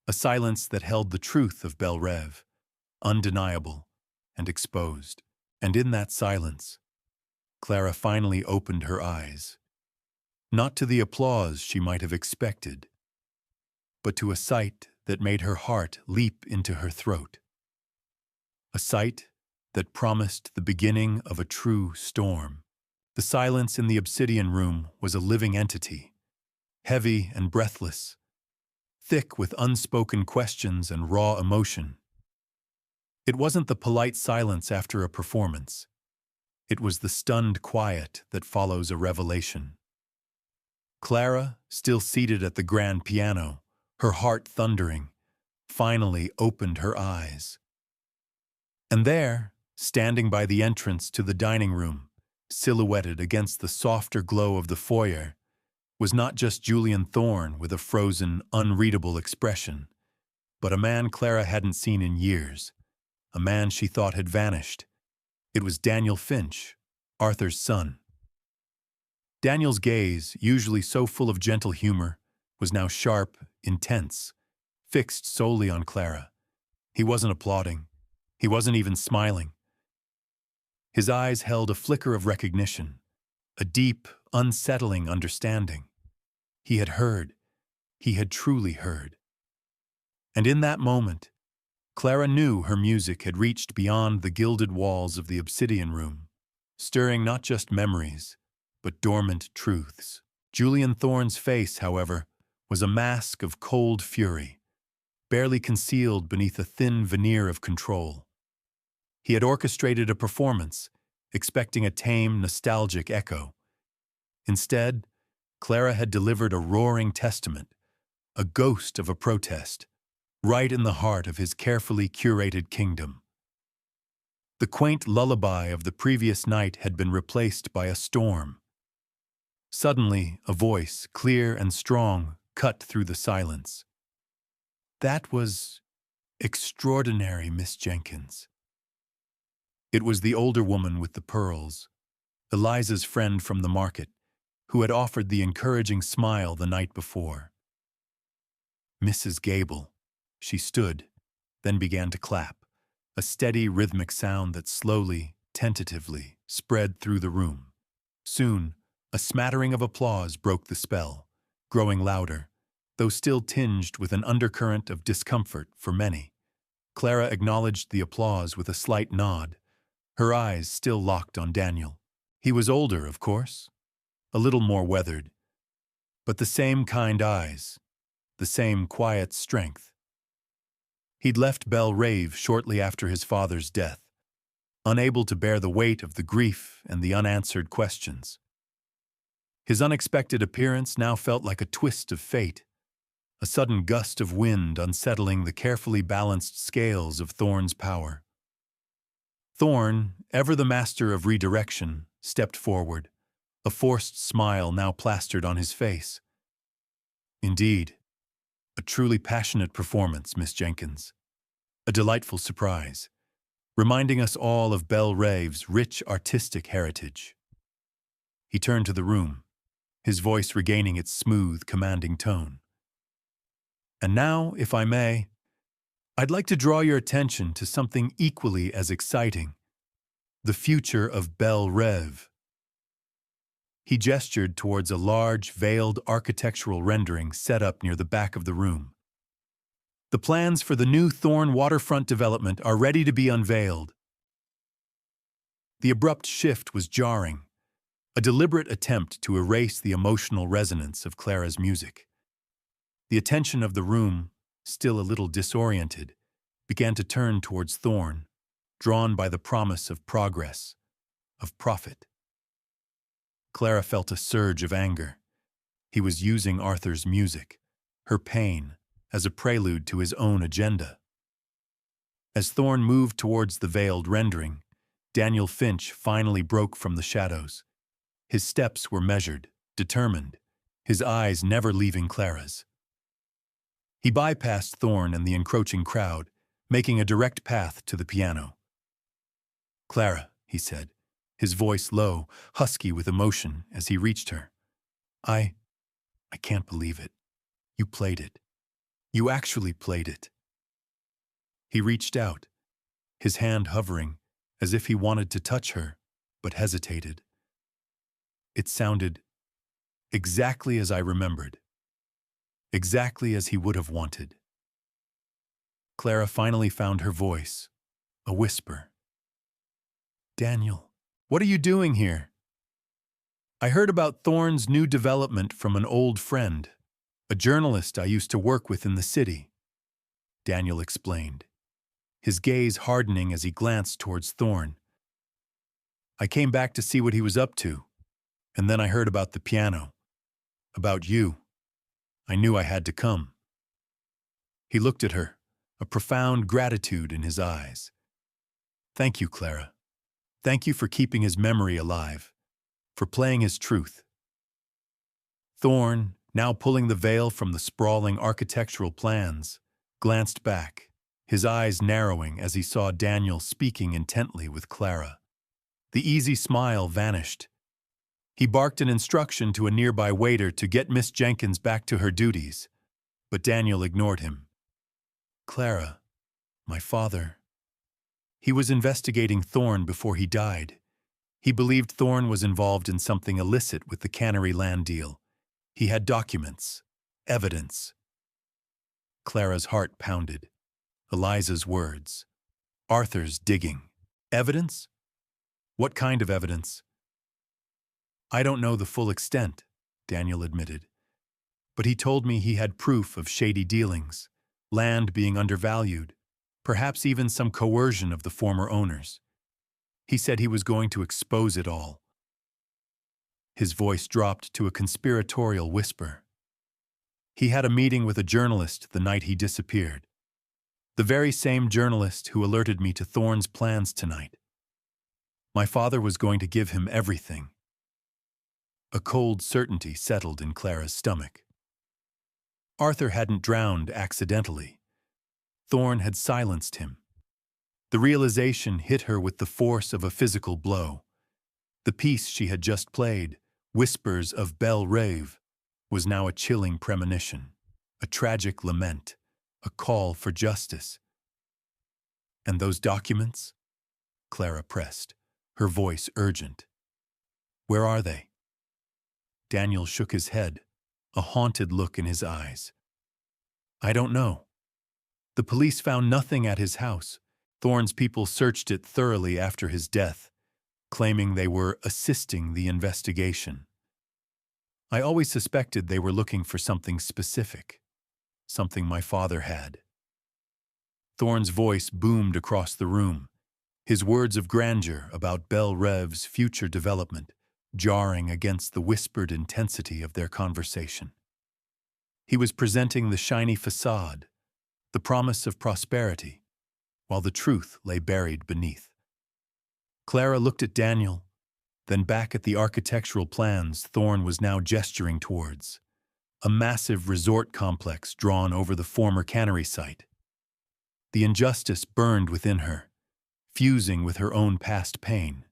a silence that held the truth of Belle Reve, undeniable and exposed. And in that silence, Clara finally opened her eyes, not to the applause she might have expected, but to a sight that made her heart leap into her throat. A sight that promised the beginning of a true storm. The silence in the obsidian room was a living entity, heavy and breathless, thick with unspoken questions and raw emotion. It wasn't the polite silence after a performance. It was the stunned quiet that follows a revelation. Clara, still seated at the grand piano, her heart thundering, finally opened her eyes. And there, standing by the entrance to the dining room, silhouetted against the softer glow of the foyer, was not just Julian Thorne with a frozen, unreadable expression, but a man Clara hadn't seen in years, a man she thought had vanished. It was Daniel Finch, Arthur's son. Daniel's gaze, usually so full of gentle humor, was now sharp, intense, fixed solely on Clara. He wasn't applauding. He wasn't even smiling. His eyes held a flicker of recognition, a deep, unsettling understanding. He had heard. He had truly heard. And in that moment, Clara knew her music had reached beyond the gilded walls of the obsidian room, stirring not just memories, but dormant truths. Julian Thorne's face, however, was a mask of cold fury, barely concealed beneath a thin veneer of control. He had orchestrated a performance, expecting a tame, nostalgic echo. Instead, Clara had delivered a roaring testament, a ghost of a protest, right in the heart of his carefully curated kingdom. The quaint lullaby of the previous night had been replaced by a storm. Suddenly, a voice, clear and strong, cut through the silence. "That was extraordinary, Miss Jenkins." It was the older woman with the pearls, Eliza's friend from the market, who had offered the encouraging smile the night before. "Mrs. Gable." She stood, then began to clap, a steady rhythmic sound that slowly, tentatively, spread through the room. Soon, a smattering of applause broke the spell, growing louder, though still tinged with an undercurrent of discomfort for many. Clara acknowledged the applause with a slight nod, her eyes still locked on Daniel. He was older, of course, a little more weathered, but the same kind eyes, the same quiet strength. He'd left Belle Reve shortly after his father's death, unable to bear the weight of the grief and the unanswered questions. His unexpected appearance now felt like a twist of fate, a sudden gust of wind unsettling the carefully balanced scales of Thorne's power. Thorne, ever the master of redirection, stepped forward, a forced smile now plastered on his face. "Indeed, a truly passionate performance, Miss Jenkins. A delightful surprise, reminding us all of Belle Reve's rich artistic heritage." He turned to the room, his voice regaining its smooth, commanding tone. "And now, if I may, I'd like to draw your attention to something equally as exciting, the future of Belle Reve." He gestured towards a large, veiled architectural rendering set up near the back of the room. "The plans for the new Thorne waterfront development are ready to be unveiled." The abrupt shift was jarring, a deliberate attempt to erase the emotional resonance of Clara's music. The attention of the room, still a little disoriented, began to turn towards Thorne, drawn by the promise of progress, of profit. Clara felt a surge of anger. He was using Arthur's music, her pain, as a prelude to his own agenda. As Thorne moved towards the veiled rendering, Daniel Finch finally broke from the shadows. His steps were measured, determined, his eyes never leaving Clara's. He bypassed Thorne and the encroaching crowd, making a direct path to the piano. "Clara," he said, his voice low, husky with emotion as he reached her. I can't believe it. You played it. You actually played it." He reached out, his hand hovering, as if he wanted to touch her, but hesitated. It sounded exactly as I remembered, exactly as he would have wanted. Clara finally found her voice, a whisper. "Daniel, what are you doing here?" "I heard about Thorne's new development from an old friend, a journalist I used to work with in the city," Daniel explained, his gaze hardening as he glanced towards Thorne. "I came back to see what he was up to, and then I heard about the piano, about you. I knew I had to come." He looked at her, a profound gratitude in his eyes. "Thank you, Clara. Thank you for keeping his memory alive, for playing his truth." Thorne, now pulling the veil from the sprawling architectural plans, glanced back, his eyes narrowing as he saw Daniel speaking intently with Clara. The easy smile vanished. He barked an instruction to a nearby waiter to get Miss Jenkins back to her duties, but Daniel ignored him. "Clara, my father." He was investigating Thorne before he died. He believed Thorne was involved in something illicit with the cannery land deal. He had documents, evidence. Clara's heart pounded. Eliza's words. Arthur's digging. Evidence? What kind of evidence? "I don't know the full extent," Daniel admitted. "But he told me he had proof of shady dealings, land being undervalued, perhaps even some coercion of the former owners. He said he was going to expose it all." His voice dropped to a conspiratorial whisper. "He had a meeting with a journalist the night he disappeared. The very same journalist who alerted me to Thorne's plans tonight. My father was going to give him everything." A cold certainty settled in Clara's stomach. Arthur hadn't drowned accidentally. Thorne had silenced him. The realization hit her with the force of a physical blow. The piece she had just played, Whispers of Belle Rêve, was now a chilling premonition, a tragic lament, a call for justice. "And those documents?" Clara pressed, her voice urgent. "Where are they?" Daniel shook his head, a haunted look in his eyes. "I don't know. The police found nothing at his house. Thorne's people searched it thoroughly after his death, claiming they were assisting the investigation. I always suspected they were looking for something specific, something my father had." Thorne's voice boomed across the room, his words of grandeur about Belle Rêve's future development jarring against the whispered intensity of their conversation. He was presenting the shiny facade, the promise of prosperity, while the truth lay buried beneath. Clara looked at Daniel, then back at the architectural plans Thorne was now gesturing towards, a massive resort complex drawn over the former cannery site. The injustice burned within her, fusing with her own past pain.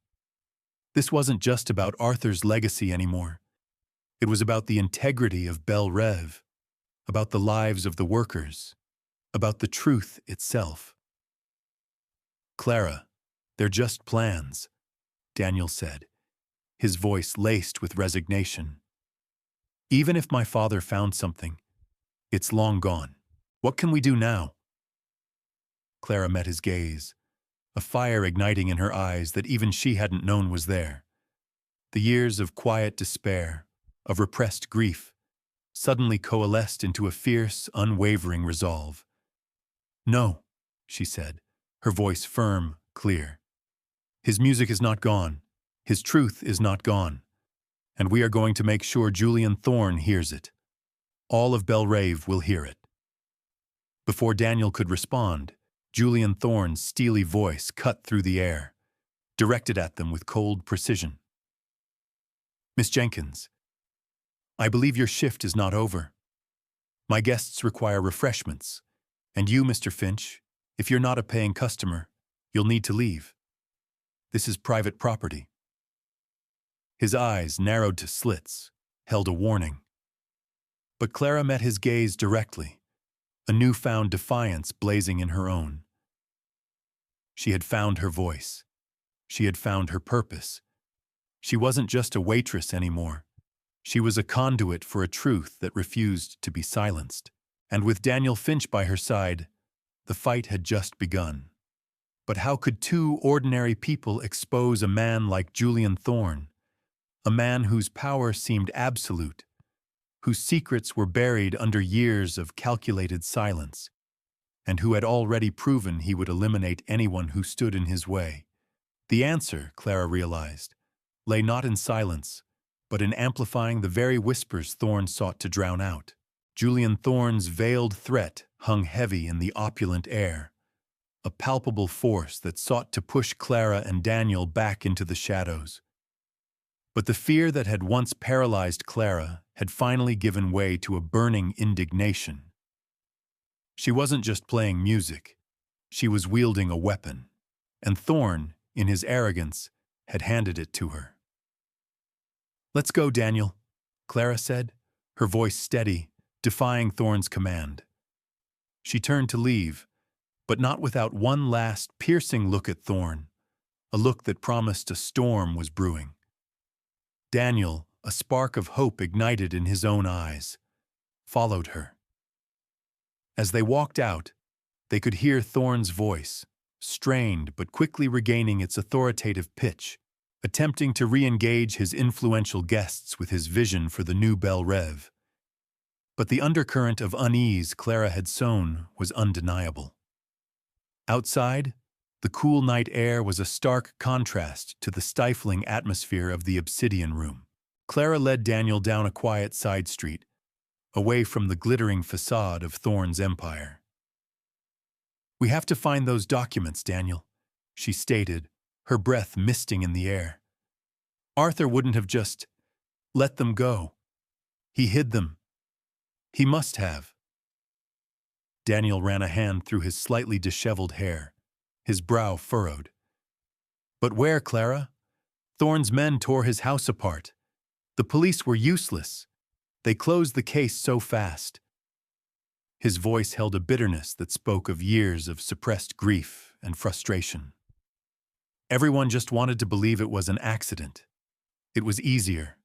This wasn't just about Arthur's legacy anymore. It was about the integrity of Belle Rêve, about the lives of the workers, about the truth itself. "Clara, they're just plans," Daniel said, his voice laced with resignation. "Even if my father found something, it's long gone. What can we do now?" Clara met his gaze, a fire igniting in her eyes that even she hadn't known was there. The years of quiet despair, of repressed grief, suddenly coalesced into a fierce, unwavering resolve. "No," she said, her voice firm, clear. His music is not gone. His truth is not gone. And we are going to make sure Julian Thorne hears it. All of Belrave will hear it. Before Daniel could respond, Julian Thorne's steely voice cut through the air, directed at them with cold precision. Miss Jenkins, I believe your shift is not over. My guests require refreshments, and you, Mr. Finch, if you're not a paying customer, you'll need to leave. This is private property. His eyes, narrowed to slits, held a warning. But Clara met his gaze directly, a newfound defiance blazing in her own. She had found her voice. She had found her purpose. She wasn't just a waitress anymore. She was a conduit for a truth that refused to be silenced. And with Daniel Finch by her side, the fight had just begun. But how could two ordinary people expose a man like Julian Thorne, a man whose power seemed absolute, whose secrets were buried under years of calculated silence, and who had already proven he would eliminate anyone who stood in his way? The answer, Clara realized, lay not in silence, but in amplifying the very whispers Thorne sought to drown out. Julian Thorne's veiled threat hung heavy in the opulent air, a palpable force that sought to push Clara and Daniel back into the shadows. But the fear that had once paralyzed Clara had finally given way to a burning indignation. She wasn't just playing music, she was wielding a weapon, and Thorne, in his arrogance, had handed it to her. "Let's go, Daniel," Clara said, her voice steady, defying Thorne's command. She turned to leave, but not without one last piercing look at Thorne, a look that promised a storm was brewing. Daniel, a spark of hope ignited in his own eyes, followed her. As they walked out, they could hear Thorne's voice, strained but quickly regaining its authoritative pitch, attempting to re-engage his influential guests with his vision for the new Belle Reve. But the undercurrent of unease Clara had sown was undeniable. Outside, the cool night air was a stark contrast to the stifling atmosphere of the Obsidian Room. Clara led Daniel down a quiet side street, away from the glittering facade of Thorne's empire. "We have to find those documents, Daniel," she stated, her breath misting in the air. "Arthur wouldn't have just let them go. He hid them. He must have." Daniel ran a hand through his slightly disheveled hair, his brow furrowed. "But where, Clara? Thorne's men tore his house apart. The police were useless. They closed the case so fast." His voice held a bitterness that spoke of years of suppressed grief and frustration. "Everyone just wanted to believe it was an accident. It was easier."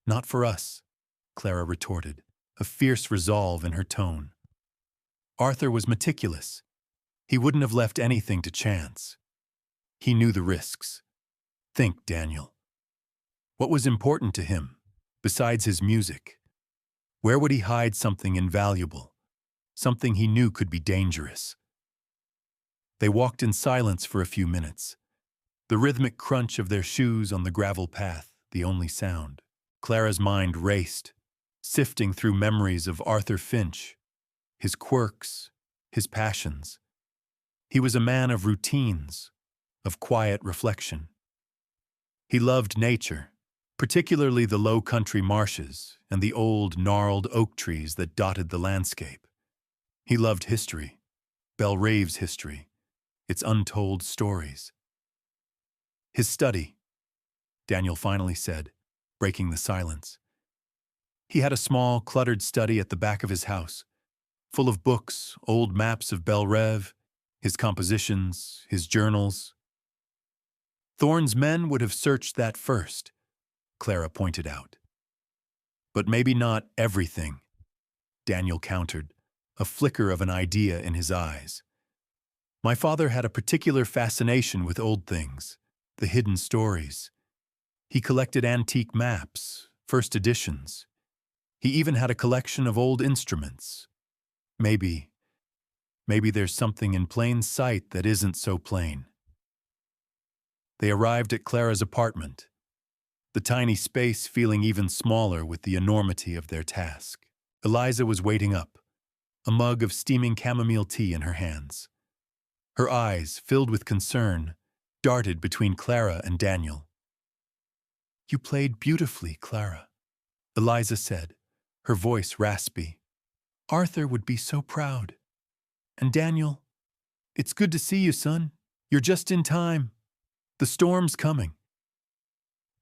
"Not for us," Clara retorted, a fierce resolve in her tone. "Arthur was meticulous. He wouldn't have left anything to chance. He knew the risks. Think, Daniel. What was important to him, besides his music? Where would he hide something invaluable, something he knew could be dangerous?" They walked in silence for a few minutes, the rhythmic crunch of their shoes on the gravel path the only sound. Clara's mind raced, sifting through memories of Arthur Finch, his quirks, his passions. He was a man of routines, of quiet reflection. He loved nature, particularly the low country marshes and the old, gnarled oak trees that dotted the landscape. He loved history, Belrave's history, its untold stories. "His study," Daniel finally said, breaking the silence. He had a small, cluttered study at the back of his house, full of books, old maps of Belle Reve, his compositions, his journals. "Thorne's men would have searched that first," Clara pointed out. "But maybe not everything," Daniel countered, a flicker of an idea in his eyes. "My father had a particular fascination with old things, the hidden stories. He collected antique maps, first editions. He even had a collection of old instruments. Maybe there's something in plain sight that isn't so plain." They arrived at Clara's apartment, the tiny space feeling even smaller with the enormity of their task. Eliza was waiting up, a mug of steaming chamomile tea in her hands. Her eyes, filled with concern, darted between Clara and Daniel. "You played beautifully, Clara," Eliza said, her voice raspy. "Arthur would be so proud. And Daniel, it's good to see you, son. You're just in time. The storm's coming."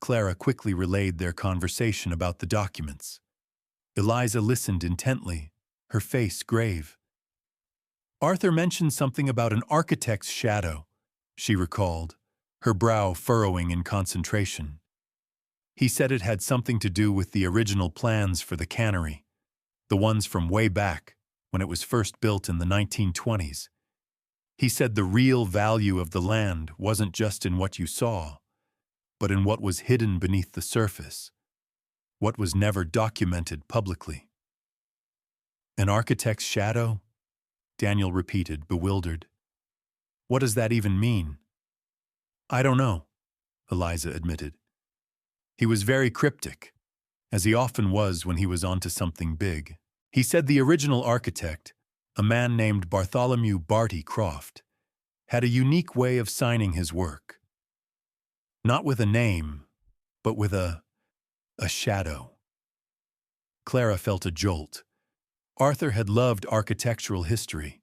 Clara quickly relayed their conversation about the documents. Eliza listened intently, her face grave. "Arthur mentioned something about an architect's shadow," she recalled, her brow furrowing in concentration. "He said it had something to do with the original plans for the cannery, the ones from way back, when it was first built in the 1920s. He said the real value of the land wasn't just in what you saw, but in what was hidden beneath the surface, what was never documented publicly." "An architect's shadow?" Daniel repeated, bewildered. "What does that even mean?" "I don't know," Eliza admitted. "He was very cryptic, as he often was when he was onto something big. He said the original architect, a man named Bartholomew Barty Croft, had a unique way of signing his work. Not with a name, but with a shadow." Clara felt a jolt. Arthur had loved architectural history.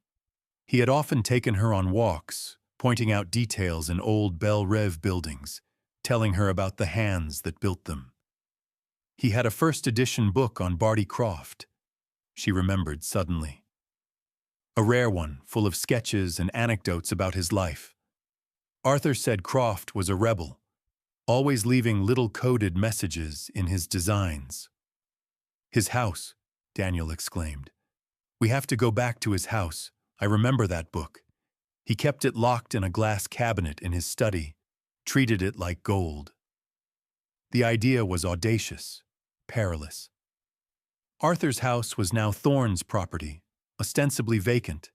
He had often taken her on walks, pointing out details in old Belle Reve buildings, telling her about the hands that built them. He had a first-edition book on Barty Croft, she remembered suddenly. A rare one, full of sketches and anecdotes about his life. Arthur said Croft was a rebel, always leaving little coded messages in his designs. "His house," Daniel exclaimed. "We have to go back to his house. I remember that book. He kept it locked in a glass cabinet in his study, treated it like gold." The idea was audacious, perilous. Arthur's house was now Thorne's property, ostensibly vacant,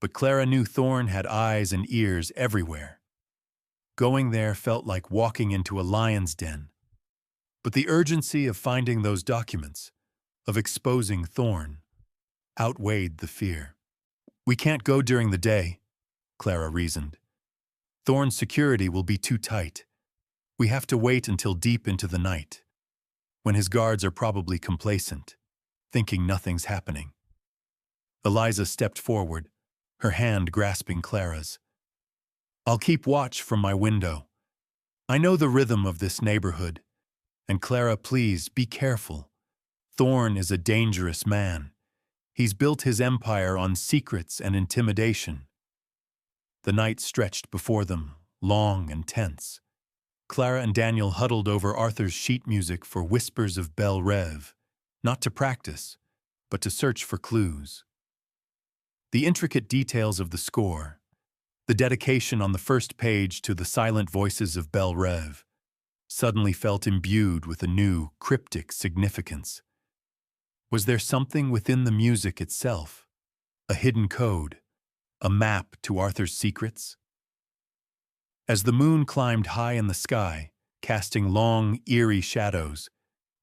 but Clara knew Thorne had eyes and ears everywhere. Going there felt like walking into a lion's den. But the urgency of finding those documents, of exposing Thorne, outweighed the fear. "We can't go during the day," Clara reasoned. "Thorne's security will be too tight. We have to wait until deep into the night, when his guards are probably complacent, thinking nothing's happening." Eliza stepped forward, her hand grasping Clara's. "I'll keep watch from my window. I know the rhythm of this neighborhood. And Clara, please, be careful. Thorne is a dangerous man. He's built his empire on secrets and intimidation." The night stretched before them, long and tense. Clara and Daniel huddled over Arthur's sheet music for whispers of Belle Reve, not to practice, but to search for clues. The intricate details of the score, the dedication on the first page to the silent voices of Belle Reve, suddenly felt imbued with a new, cryptic significance. Was there something within the music itself, a hidden code, a map to Arthur's secrets? As the moon climbed high in the sky, casting long, eerie shadows,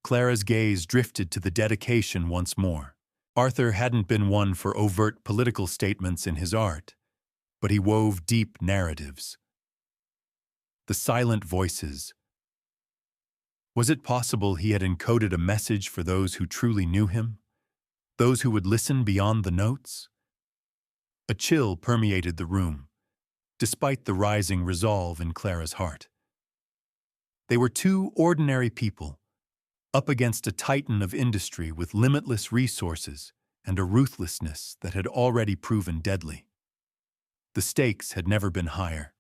Clara's gaze drifted to the dedication once more. Arthur hadn't been one for overt political statements in his art, but he wove deep narratives. The silent voices. Was it possible he had encoded a message for those who truly knew him? Those who would listen beyond the notes? A chill permeated the room, despite the rising resolve in Clara's heart. They were two ordinary people, up against a titan of industry with limitless resources and a ruthlessness that had already proven deadly. The stakes had never been higher.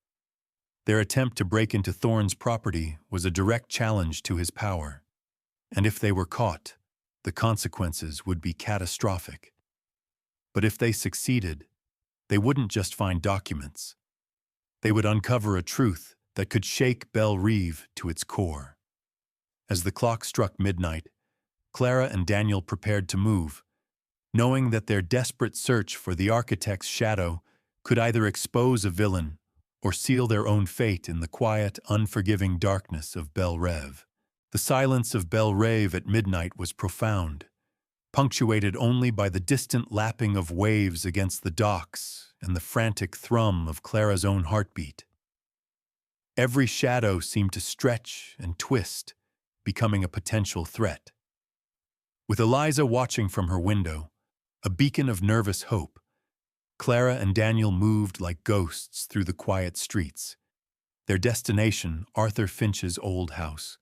Their attempt to break into Thorne's property was a direct challenge to his power, and if they were caught, the consequences would be catastrophic. But if they succeeded, they wouldn't just find documents. They would uncover a truth that could shake Belle Reve to its core. As the clock struck midnight, Clara and Daniel prepared to move, knowing that their desperate search for the architect's shadow could either expose a villain or seal their own fate in the quiet, unforgiving darkness of Belle Reve. The silence of Belle Reve at midnight was profound, punctuated only by the distant lapping of waves against the docks and the frantic thrum of Clara's own heartbeat. Every shadow seemed to stretch and twist, becoming a potential threat. With Eliza watching from her window, a beacon of nervous hope, Clara and Daniel moved like ghosts through the quiet streets. Their destination, Arthur Finch's old house,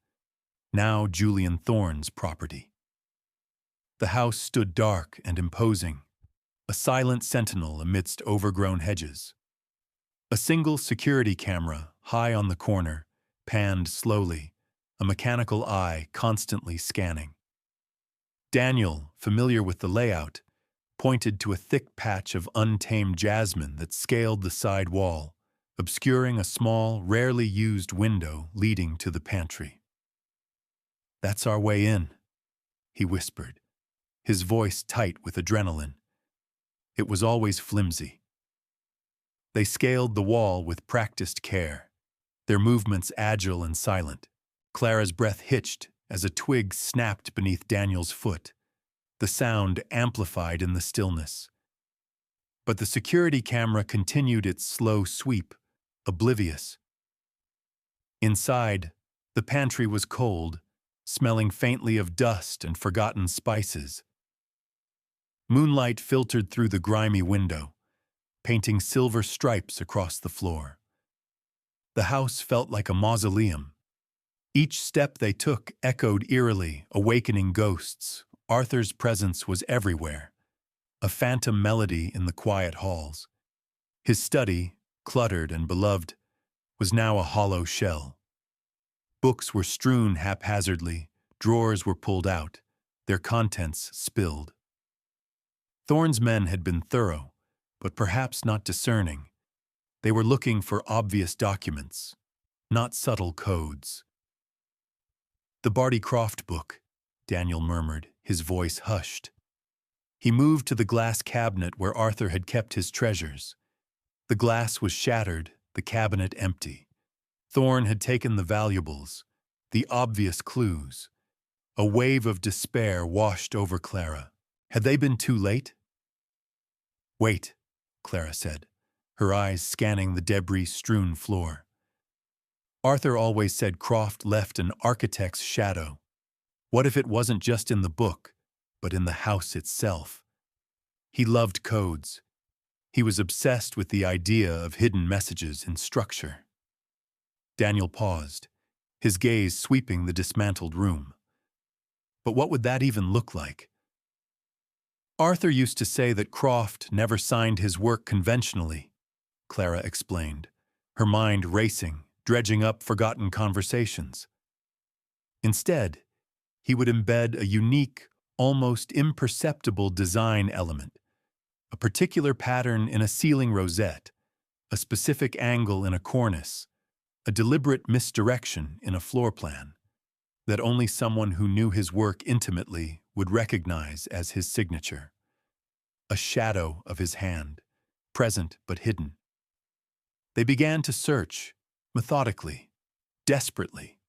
now Julian Thorne's property. The house stood dark and imposing, a silent sentinel amidst overgrown hedges. A single security camera, high on the corner, panned slowly, a mechanical eye constantly scanning. Daniel, familiar with the layout, pointed to a thick patch of untamed jasmine that scaled the side wall, obscuring a small, rarely used window leading to the pantry. "That's our way in," he whispered, his voice tight with adrenaline. It was always flimsy. They scaled the wall with practiced care, their movements agile and silent. Clara's breath hitched as a twig snapped beneath Daniel's foot, the sound amplified in the stillness. But the security camera continued its slow sweep, oblivious. Inside, the pantry was cold, smelling faintly of dust and forgotten spices. Moonlight filtered through the grimy window, painting silver stripes across the floor. The house felt like a mausoleum. Each step they took echoed eerily, awakening ghosts. Arthur's presence was everywhere, a phantom melody in the quiet halls. His study, cluttered and beloved, was now a hollow shell. Books were strewn haphazardly, drawers were pulled out, their contents spilled. Thorne's men had been thorough, but perhaps not discerning. They were looking for obvious documents, not subtle codes. "The Barty Croft book," Daniel murmured, his voice hushed. He moved to the glass cabinet where Arthur had kept his treasures. The glass was shattered, the cabinet empty. Thorne had taken the valuables, the obvious clues. A wave of despair washed over Clara. Had they been too late? "Wait," Clara said, her eyes scanning the debris-strewn floor. Arthur always said Croft left an architect's shadow. What if it wasn't just in the book, but in the house itself? He loved codes. He was obsessed with the idea of hidden messages in structure. Daniel paused, his gaze sweeping the dismantled room. But what would that even look like? "Arthur used to say that Croft never signed his work conventionally," Clara explained, her mind racing, dredging up forgotten conversations. "Instead, he would embed a unique, almost imperceptible design element, a particular pattern in a ceiling rosette, a specific angle in a cornice, a deliberate misdirection in a floor plan, that only someone who knew his work intimately would recognize as his signature. A shadow of his hand, present but hidden. They began to search, methodically, desperately.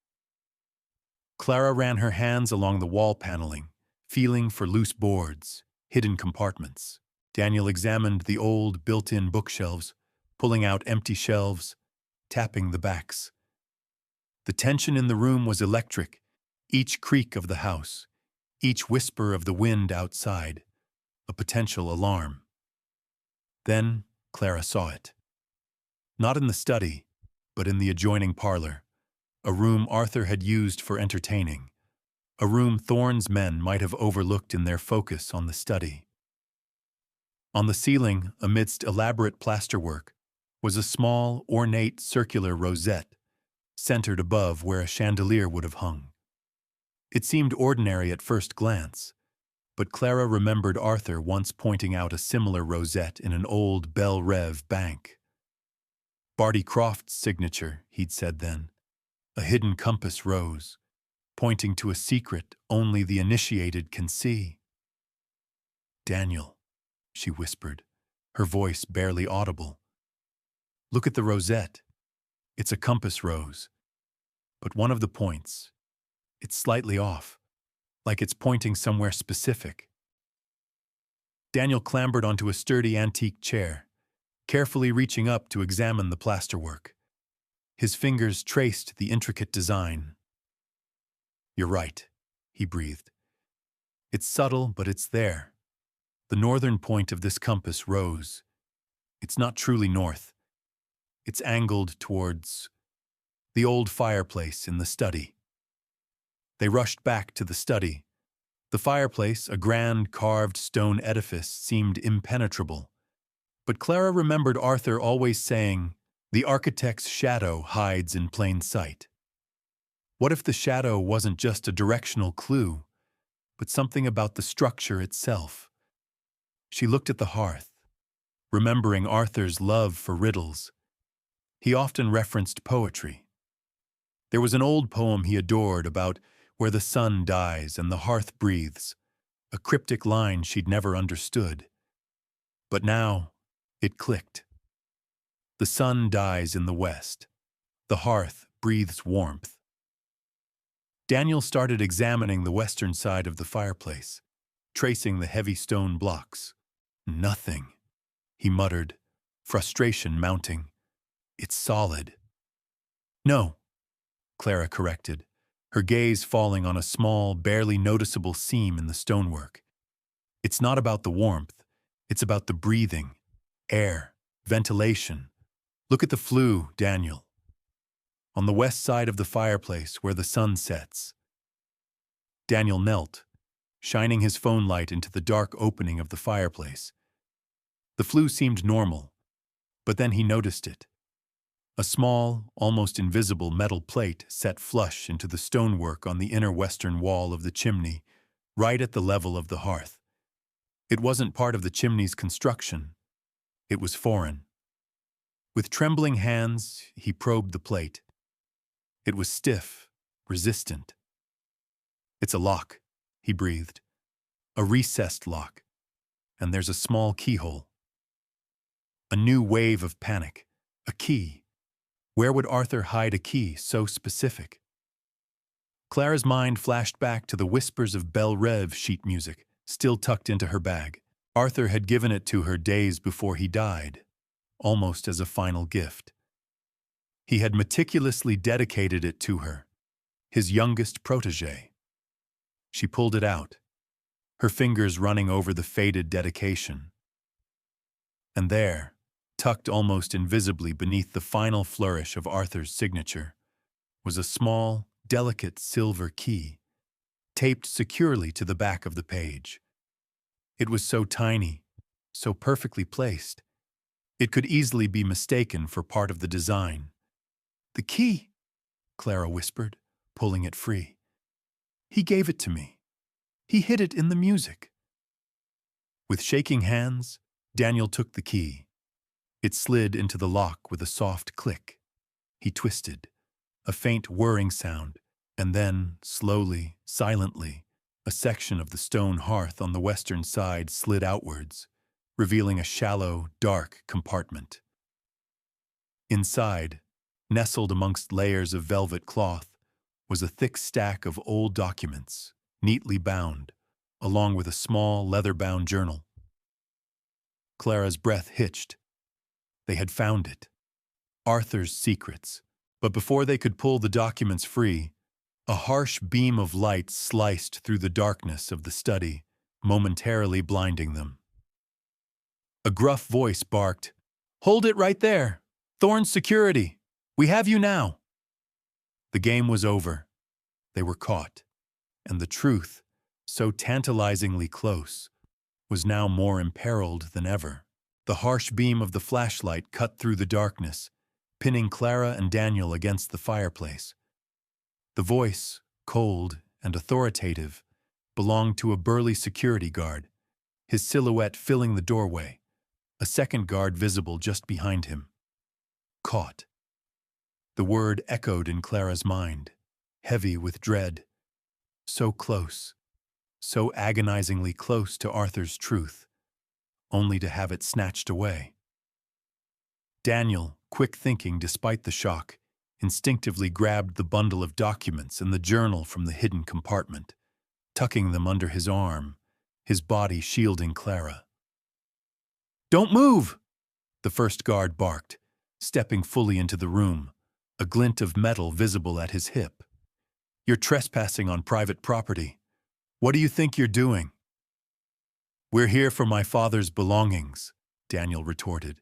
Clara ran her hands along the wall paneling, feeling for loose boards, hidden compartments. Daniel examined the old, built-in bookshelves, pulling out empty shelves, tapping the backs. The tension in the room was electric, each creak of the house, each whisper of the wind outside, a potential alarm. Then Clara saw it. Not in the study, but in the adjoining parlor, a room Arthur had used for entertaining, a room Thorne's men might have overlooked in their focus on the study. On the ceiling, amidst elaborate plasterwork, was a small, ornate circular rosette, centered above where a chandelier would have hung. It seemed ordinary at first glance, but Clara remembered Arthur once pointing out a similar rosette in an old Belle Reve bank. "Barty Croft's signature," he'd said then. A hidden compass rose, pointing to a secret only the initiated can see. "Daniel," she whispered, her voice barely audible. Look at the rosette. It's a compass rose. But one of the points, it's slightly off, like it's pointing somewhere specific. Daniel clambered onto a sturdy antique chair, carefully reaching up to examine the plasterwork. His fingers traced the intricate design. "You're right," he breathed. "It's subtle, but it's there. The northern point of this compass rose. It's not truly north. It's angled towards the old fireplace in the study." They rushed back to the study. The fireplace, a grand carved stone edifice, seemed impenetrable. But Clara remembered Arthur always saying, "The architect's shadow hides in plain sight." What if the shadow wasn't just a directional clue, but something about the structure itself? She looked at the hearth, remembering Arthur's love for riddles. He often referenced poetry. There was an old poem he adored about where the sun dies and the hearth breathes, a cryptic line she'd never understood. But now, it clicked. The sun dies in the west. The hearth breathes warmth. Daniel started examining the western side of the fireplace, tracing the heavy stone blocks. "Nothing," he muttered, frustration mounting. "It's solid." "No," Clara corrected, her gaze falling on a small, barely noticeable seam in the stonework. "It's not about the warmth. It's about the breathing, air, ventilation. Look at the flue, Daniel. On the west side of the fireplace where the sun sets." Daniel knelt, shining his phone light into the dark opening of the fireplace. The flue seemed normal, but then he noticed it. A small, almost invisible metal plate set flush into the stonework on the inner western wall of the chimney, right at the level of the hearth. It wasn't part of the chimney's construction. It was foreign. With trembling hands, he probed the plate. It was stiff, resistant. "It's a lock," he breathed. "A recessed lock. And there's a small keyhole." A new wave of panic. A key. Where would Arthur hide a key so specific? Clara's mind flashed back to the whispers of Belle Reve sheet music, still tucked into her bag. Arthur had given it to her days before he died, almost as a final gift. He had meticulously dedicated it to her, his youngest protégé. She pulled it out, her fingers running over the faded dedication. And there, tucked almost invisibly beneath the final flourish of Arthur's signature, was a small, delicate silver key, taped securely to the back of the page. It was so tiny, so perfectly placed, it could easily be mistaken for part of the design. "The key," Clara whispered, pulling it free. "He gave it to me. He hid it in the music." With shaking hands, Daniel took the key. It slid into the lock with a soft click. He twisted, a faint whirring sound, and then, slowly, silently, a section of the stone hearth on the western side slid outwards, revealing a shallow, dark compartment. Inside, nestled amongst layers of velvet cloth, was a thick stack of old documents, neatly bound, along with a small, leather-bound journal. Clara's breath hitched. They had found it. Arthur's secrets. But before they could pull the documents free, a harsh beam of light sliced through the darkness of the study, momentarily blinding them. A gruff voice barked, "Hold it right there! Thorne's security! We have you now!" The game was over. They were caught. And the truth, so tantalizingly close, was now more imperiled than ever. The harsh beam of the flashlight cut through the darkness, pinning Clara and Daniel against the fireplace. The voice, cold and authoritative, belonged to a burly security guard, his silhouette filling the doorway, a second guard visible just behind him. Caught. The word echoed in Clara's mind, heavy with dread. So close, so agonizingly close to Arthur's truth, only to have it snatched away. Daniel, quick thinking despite the shock, instinctively grabbed the bundle of documents and the journal from the hidden compartment, tucking them under his arm, his body shielding Clara. "Don't move!" the first guard barked, stepping fully into the room, a glint of metal visible at his hip. "You're trespassing on private property. What do you think you're doing?" "We're here for my father's belongings," Daniel retorted,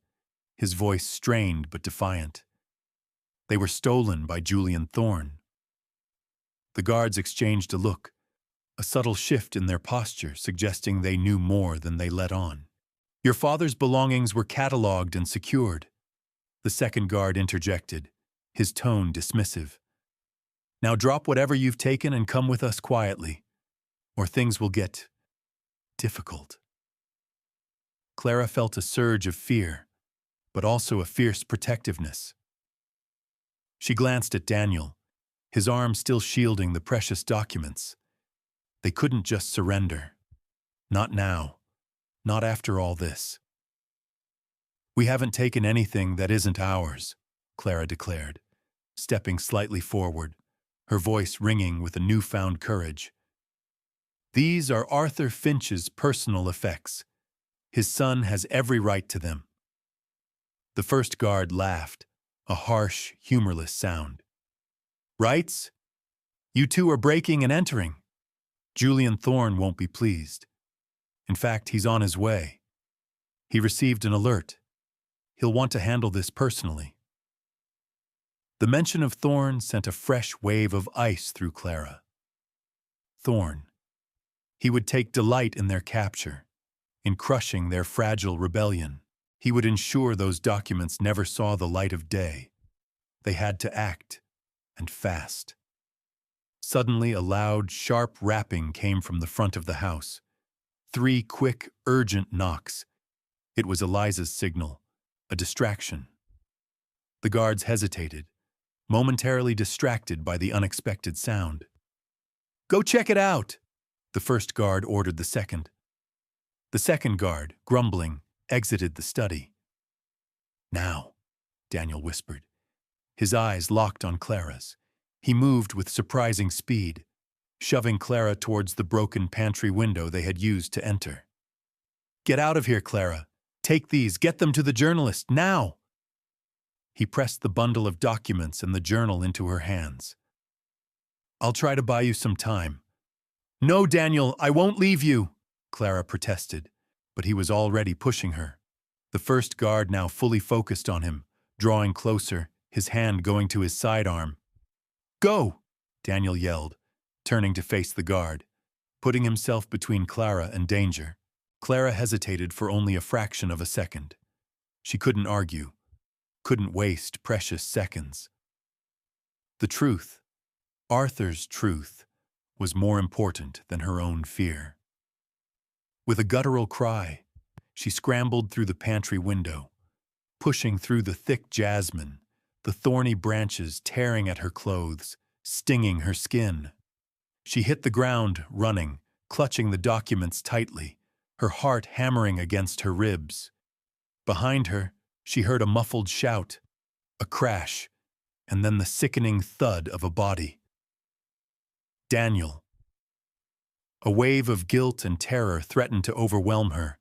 his voice strained but defiant. "They were stolen by Julian Thorne." The guards exchanged a look, a subtle shift in their posture suggesting they knew more than they let on. "Your father's belongings were catalogued and secured," the second guard interjected, his tone dismissive. "Now drop whatever you've taken and come with us quietly, or things will get difficult." Clara felt a surge of fear, but also a fierce protectiveness. She glanced at Daniel, his arm still shielding the precious documents. They couldn't just surrender. Not now. Not after all this. "We haven't taken anything that isn't ours," Clara declared, stepping slightly forward, her voice ringing with a newfound courage. "These are Arthur Finch's personal effects. His son has every right to them." The first guard laughed, a harsh, humorless sound. "Rights? You two are breaking and entering. Julian Thorne won't be pleased. In fact, he's on his way. He received an alert. He'll want to handle this personally." The mention of Thorne sent a fresh wave of ice through Clara. Thorne. He would take delight in their capture, in crushing their fragile rebellion. He would ensure those documents never saw the light of day. They had to act, and fast. Suddenly, a loud, sharp rapping came from the front of the house. 3 quick, urgent knocks. It was Eliza's signal, a distraction. The guards hesitated, momentarily distracted by the unexpected sound. "Go check it out!" the first guard ordered the second. The second guard, grumbling, exited the study. "Now," Daniel whispered, his eyes locked on Clara's. He moved with surprising speed, shoving Clara towards the broken pantry window they had used to enter. "Get out of here, Clara. Take these, get them to the journalist, now!" He pressed the bundle of documents and the journal into her hands. "I'll try to buy you some time." "No, Daniel, I won't leave you," Clara protested, but he was already pushing her. The first guard now fully focused on him, drawing closer, his hand going to his sidearm. "Go!" Daniel yelled, turning to face the guard, putting himself between Clara and danger. Clara hesitated for only a fraction of a second. She couldn't argue, couldn't waste precious seconds. The truth, Arthur's truth, was more important than her own fear. With a guttural cry, she scrambled through the pantry window, pushing through the thick jasmine, the thorny branches tearing at her clothes, stinging her skin. She hit the ground, running, clutching the documents tightly, her heart hammering against her ribs. Behind her, she heard a muffled shout, a crash, and then the sickening thud of a body. Daniel. A wave of guilt and terror threatened to overwhelm her,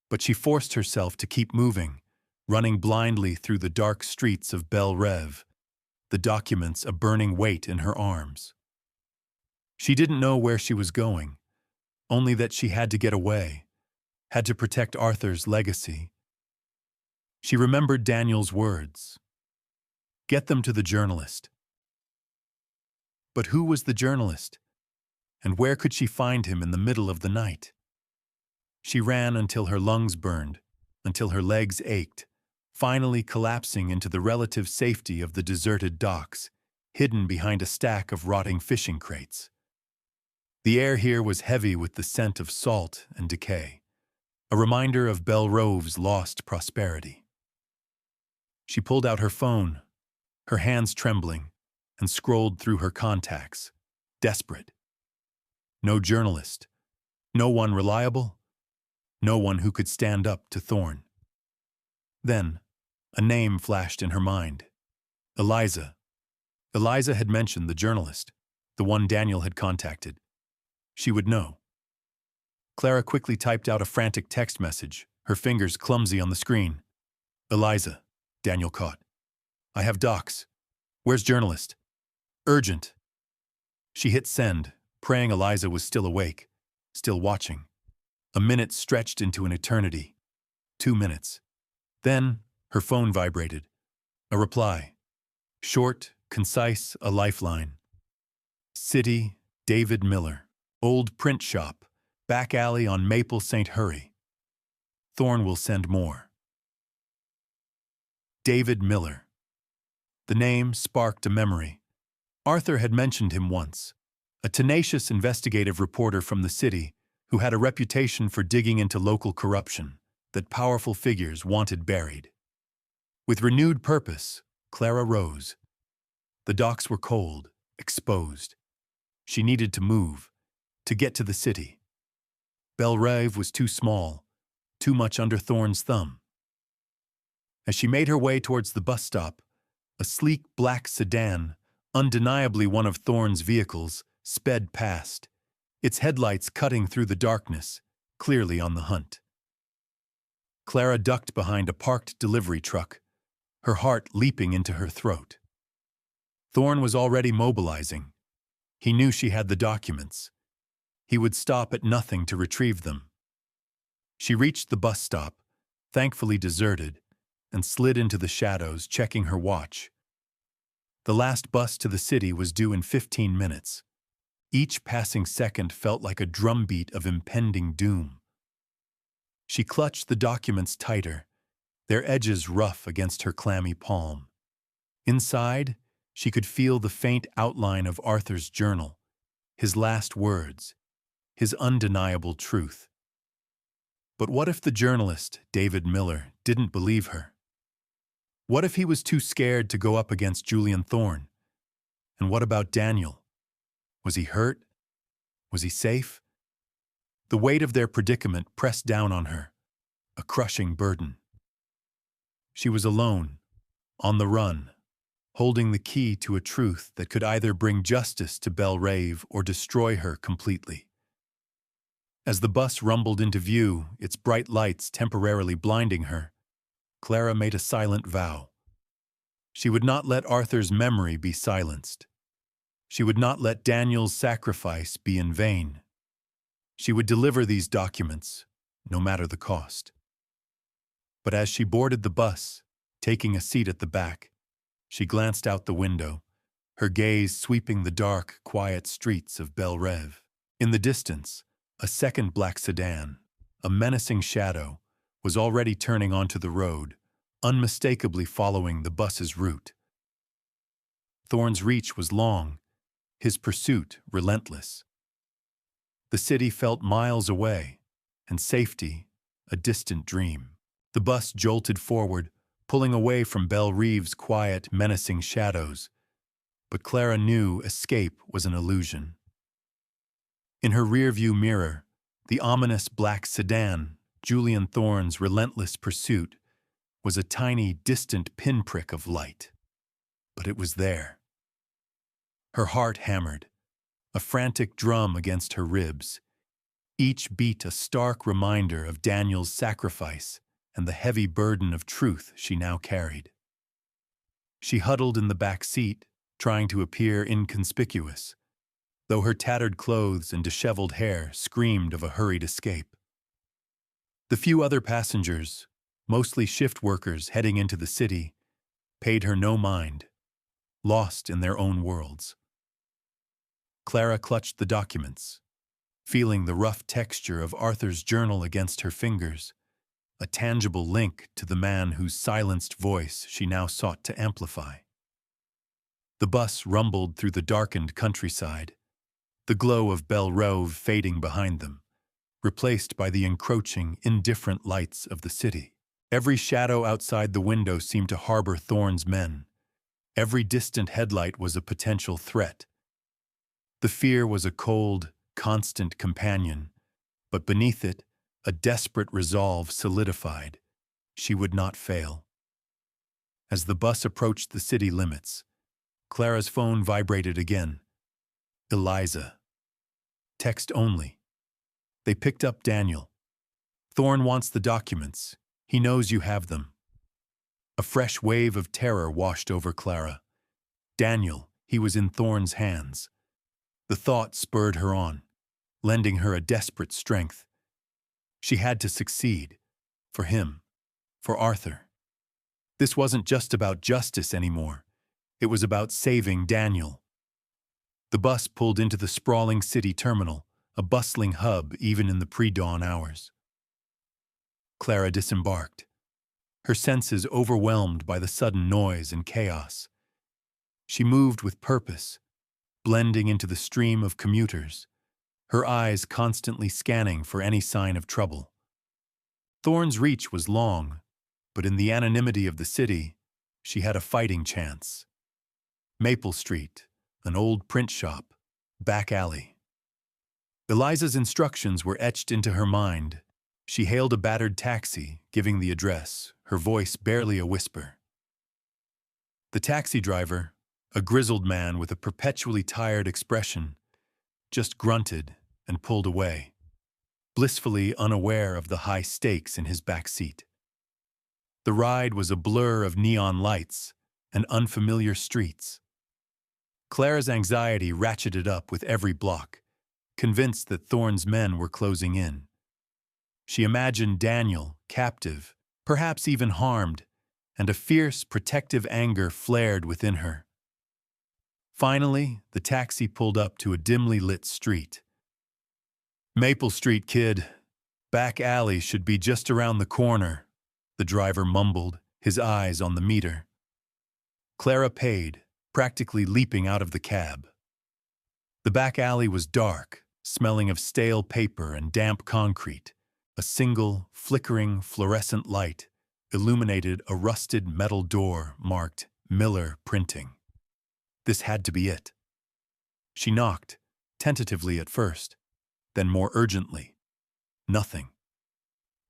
but she forced herself to keep moving, running blindly through the dark streets of Belle Reve, the documents a burning weight in her arms. She didn't know where she was going, only that she had to get away, had to protect Arthur's legacy. She remembered Daniel's words. Get them to the journalist. But who was the journalist? And where could she find him in the middle of the night? She ran until her lungs burned, until her legs ached, finally collapsing into the relative safety of the deserted docks, hidden behind a stack of rotting fishing crates. The air here was heavy with the scent of salt and decay, a reminder of Belle Rove's lost prosperity. She pulled out her phone, her hands trembling, and scrolled through her contacts, desperate. No journalist, no one reliable, no one who could stand up to Thorne. Then, A name flashed in her mind. Eliza. Eliza had mentioned the journalist, the one Daniel had contacted. She would know. Clara quickly typed out a frantic text message, her fingers clumsy on the screen. Eliza, Daniel caught. I have docs. Where's journalist? Urgent. She hit send, praying Eliza was still awake, still watching. A minute stretched into an eternity. 2 minutes. Then, her phone vibrated. A reply. Short, concise, a lifeline. City, David Miller. Old print shop. Back alley on Maple St. Hurry. Thorne will send more. David Miller. The name sparked a memory. Arthur had mentioned him once. A tenacious investigative reporter from the city who had a reputation for digging into local corruption that powerful figures wanted buried. With renewed purpose, Clara rose. The docks were cold, exposed. She needed to move, to get to the city. Belrive was too small, too much under Thorne's thumb. As she made her way towards the bus stop, a sleek black sedan, undeniably one of Thorne's vehicles, sped past, its headlights cutting through the darkness, clearly on the hunt. Clara ducked behind a parked delivery truck, her heart leaping into her throat. Thorne was already mobilizing. He knew she had the documents. He would stop at nothing to retrieve them. She reached the bus stop, thankfully deserted, and slid into the shadows, checking her watch. The last bus to the city was due in 15 minutes. Each passing second felt like a drumbeat of impending doom. She clutched the documents tighter, their edges rough against her clammy palm. Inside, she could feel the faint outline of Arthur's journal, his last words, his undeniable truth. But what if the journalist, David Miller, didn't believe her? What if he was too scared to go up against Julian Thorne? And what about Daniel? Was he hurt? Was he safe? The weight of their predicament pressed down on her, a crushing burden. She was alone, on the run, holding the key to a truth that could either bring justice to Belrive or destroy her completely. As the bus rumbled into view, its bright lights temporarily blinding her, Clara made a silent vow. She would not let Arthur's memory be silenced. She would not let Daniel's sacrifice be in vain. She would deliver these documents, no matter the cost. But as she boarded the bus, taking a seat at the back, she glanced out the window, her gaze sweeping the dark, quiet streets of Belrive. In the distance, a second black sedan, a menacing shadow, was already turning onto the road, unmistakably following the bus's route. Thorne's reach was long, his pursuit relentless. The city felt miles away, and safety a distant dream. The bus jolted forward, pulling away from Belrive's quiet, menacing shadows, but Clara knew escape was an illusion. In her rearview mirror, the ominous black sedan, Julian Thorne's relentless pursuit, was a tiny, distant pinprick of light. But it was there. Her heart hammered, a frantic drum against her ribs, each beat a stark reminder of Daniel's sacrifice and the heavy burden of truth she now carried. She huddled in the back seat, trying to appear inconspicuous, though her tattered clothes and disheveled hair screamed of a hurried escape. The few other passengers, mostly shift workers heading into the city, paid her no mind, lost in their own worlds. Clara clutched the documents, feeling the rough texture of Arthur's journal against her fingers, a tangible link to the man whose silenced voice she now sought to amplify. The bus rumbled through the darkened countryside, the glow of Belrive fading behind them, replaced by the encroaching, indifferent lights of the city. Every shadow outside the window seemed to harbor Thorne's men. Every distant headlight was a potential threat. The fear was a cold, constant companion, but beneath it, a desperate resolve solidified. She would not fail. As the bus approached the city limits, Clara's phone vibrated again. Eliza. Text only. They picked up Daniel. Thorne wants the documents. He knows you have them. A fresh wave of terror washed over Clara. Daniel, he was in Thorne's hands. The thought spurred her on, lending her a desperate strength. She had to succeed. For him. For Arthur. This wasn't just about justice anymore. It was about saving Daniel. The bus pulled into the sprawling city terminal, a bustling hub even in the pre-dawn hours. Clara disembarked, her senses overwhelmed by the sudden noise and chaos. She moved with purpose, blending into the stream of commuters, her eyes constantly scanning for any sign of trouble. Thorne's reach was long, but in the anonymity of the city, she had a fighting chance. Maple Street, an old print shop, back alley. Eliza's instructions were etched into her mind. She hailed a battered taxi, giving the address, her voice barely a whisper. The taxi driver, a grizzled man with a perpetually tired expression, just grunted and pulled away, blissfully unaware of the high stakes in his back seat. The ride was a blur of neon lights and unfamiliar streets. Clara's anxiety ratcheted up with every block, convinced that Thorne's men were closing in. She imagined Daniel, captive, perhaps even harmed, and a fierce, protective anger flared within her. Finally, the taxi pulled up to a dimly lit street. "Maple Street, kid. Back alley should be just around the corner," the driver mumbled, his eyes on the meter. Clara paid, practically leaping out of the cab. The back alley was dark, smelling of stale paper and damp concrete. A single, flickering, fluorescent light illuminated a rusted metal door marked Miller Printing. This had to be it. She knocked, tentatively at first, then more urgently. Nothing.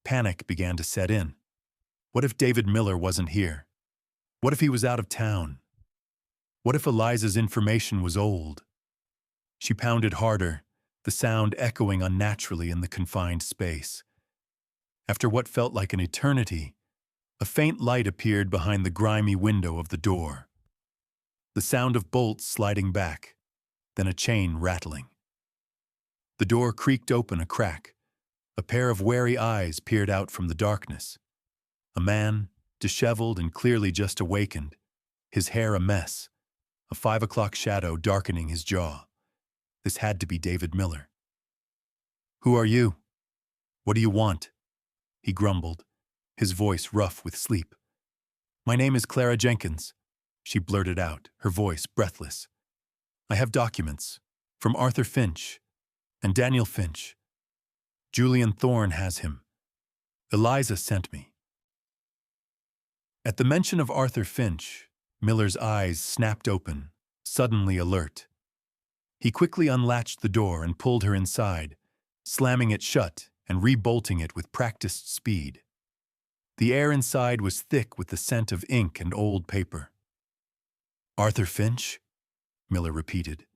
Panic began to set in. What if David Miller wasn't here? What if he was out of town? What if Eliza's information was old? She pounded harder, the sound echoing unnaturally in the confined space. After what felt like an eternity, a faint light appeared behind the grimy window of the door. The sound of bolts sliding back, then a chain rattling. The door creaked open a crack. A pair of wary eyes peered out from the darkness. A man, disheveled and clearly just awakened, his hair a mess, a 5 o'clock shadow darkening his jaw. This had to be David Miller. "Who are you? What do you want?" he grumbled, his voice rough with sleep. "My name is Clara Jenkins," she blurted out, her voice breathless. "I have documents from Arthur Finch and Daniel Finch. Julian Thorne has him. Eliza sent me." At the mention of Arthur Finch, Miller's eyes snapped open, suddenly alert. He quickly unlatched the door and pulled her inside, slamming it shut and rebolting it with practiced speed. The air inside was thick with the scent of ink and old paper. "Arthur Finch?" Miller repeated,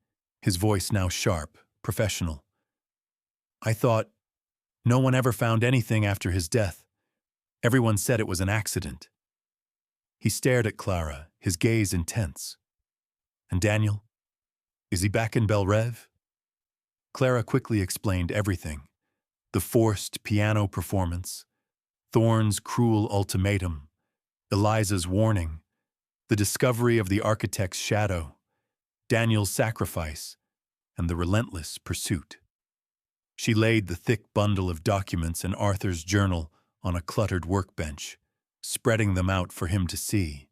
his voice now sharp, professional. "I thought no one ever found anything after his death. Everyone said it was an accident." He stared at Clara, his gaze intense. "And Daniel? Is he back in Belle Reve?" Clara quickly explained everything. The forced piano performance, Thorne's cruel ultimatum, Eliza's warning, the discovery of the architect's shadow, Daniel's sacrifice, and the relentless pursuit. She laid the thick bundle of documents and Arthur's journal on a cluttered workbench, spreading them out for him to see.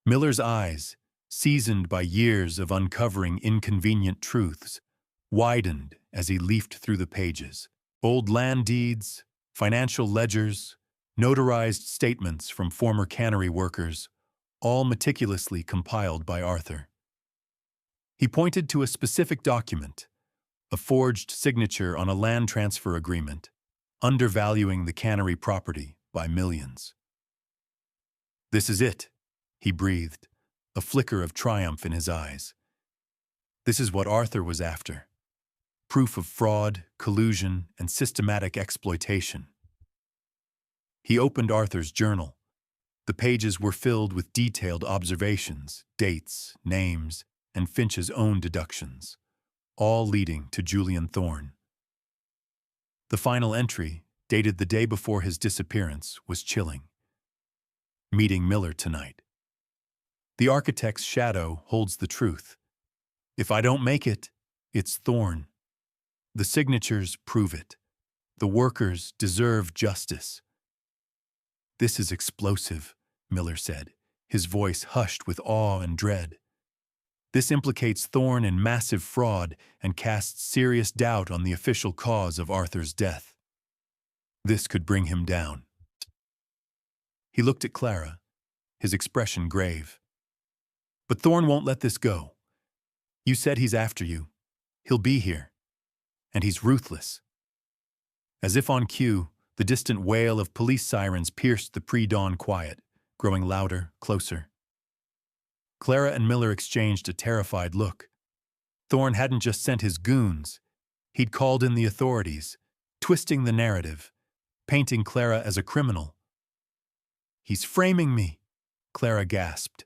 Miller's eyes, seasoned by years of uncovering inconvenient truths, widened as he leafed through the pages. Old land deeds, financial ledgers, notarized statements from former cannery workers, all meticulously compiled by Arthur. He pointed to a specific document, a forged signature on a land transfer agreement, undervaluing the cannery property by millions. "This is it," he breathed, a flicker of triumph in his eyes. This is what Arthur was after. Proof of fraud, collusion, and systematic exploitation. He opened Arthur's journal. The pages were filled with detailed observations, dates, names, and Finch's own deductions, all leading to Julian Thorne. The final entry, dated the day before his disappearance, was chilling. Meeting Miller tonight. The architect's shadow holds the truth. If I don't make it, it's Thorne. The signatures prove it. The workers deserve justice. This is explosive, Miller said, his voice hushed with awe and dread. This implicates Thorne in massive fraud and casts serious doubt on the official cause of Arthur's death. This could bring him down. He looked at Clara, his expression grave. But Thorne won't let this go. You said he's after you. He'll be here. And he's ruthless. As if on cue, the distant wail of police sirens pierced the pre-dawn quiet, growing louder, closer. Clara and Miller exchanged a terrified look. Thorne hadn't just sent his goons. He'd called in the authorities, twisting the narrative, painting Clara as a criminal. He's framing me, Clara gasped,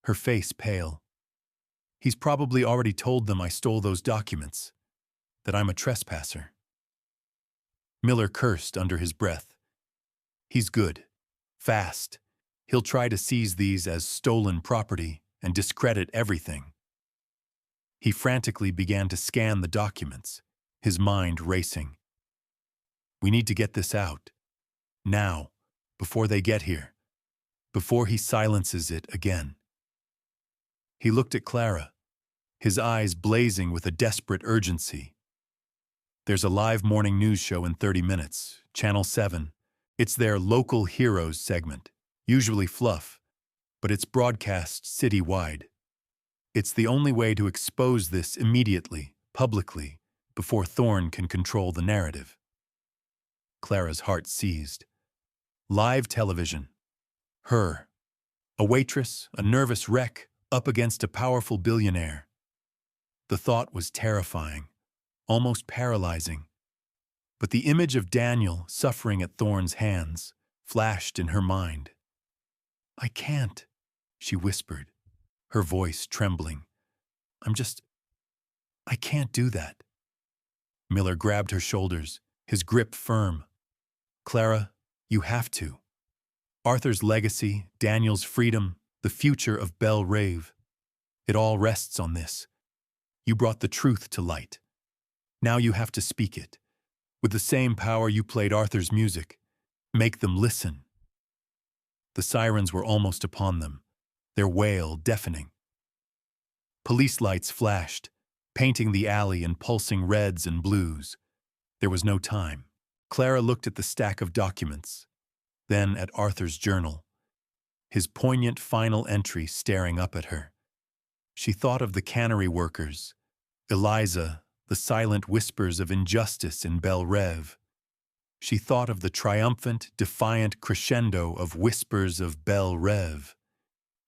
her face pale. He's probably already told them I stole those documents, that I'm a trespasser. Miller cursed under his breath. He's good, fast. He'll try to seize these as stolen property and discredit everything. He frantically began to scan the documents, his mind racing. We need to get this out. Now, before they get here. Before he silences it again. He looked at Clara, his eyes blazing with a desperate urgency. There's a live morning news show in 30 minutes, Channel 7. It's their Local Heroes segment, usually fluff, but it's broadcast citywide. It's the only way to expose this immediately, publicly, before Thorne can control the narrative. Clara's heart seized. Live television. Her. A waitress, a nervous wreck, up against a powerful billionaire. The thought was terrifying, almost paralyzing. But the image of Daniel suffering at Thorne's hands flashed in her mind. I can't, she whispered, her voice trembling. I can't do that. Miller grabbed her shoulders, his grip firm. Clara, you have to. Arthur's legacy, Daniel's freedom, the future of Belle Reve. It all rests on this. You brought the truth to light. Now you have to speak it. With the same power you played Arthur's music. Make them listen. The sirens were almost upon them, their wail deafening. Police lights flashed, painting the alley in pulsing reds and blues. There was no time. Clara looked at the stack of documents, then at Arthur's journal, his poignant final entry staring up at her. She thought of the cannery workers, Eliza, the silent whispers of injustice in Belle Reve. She thought of the triumphant, defiant crescendo of whispers of Belle Reve.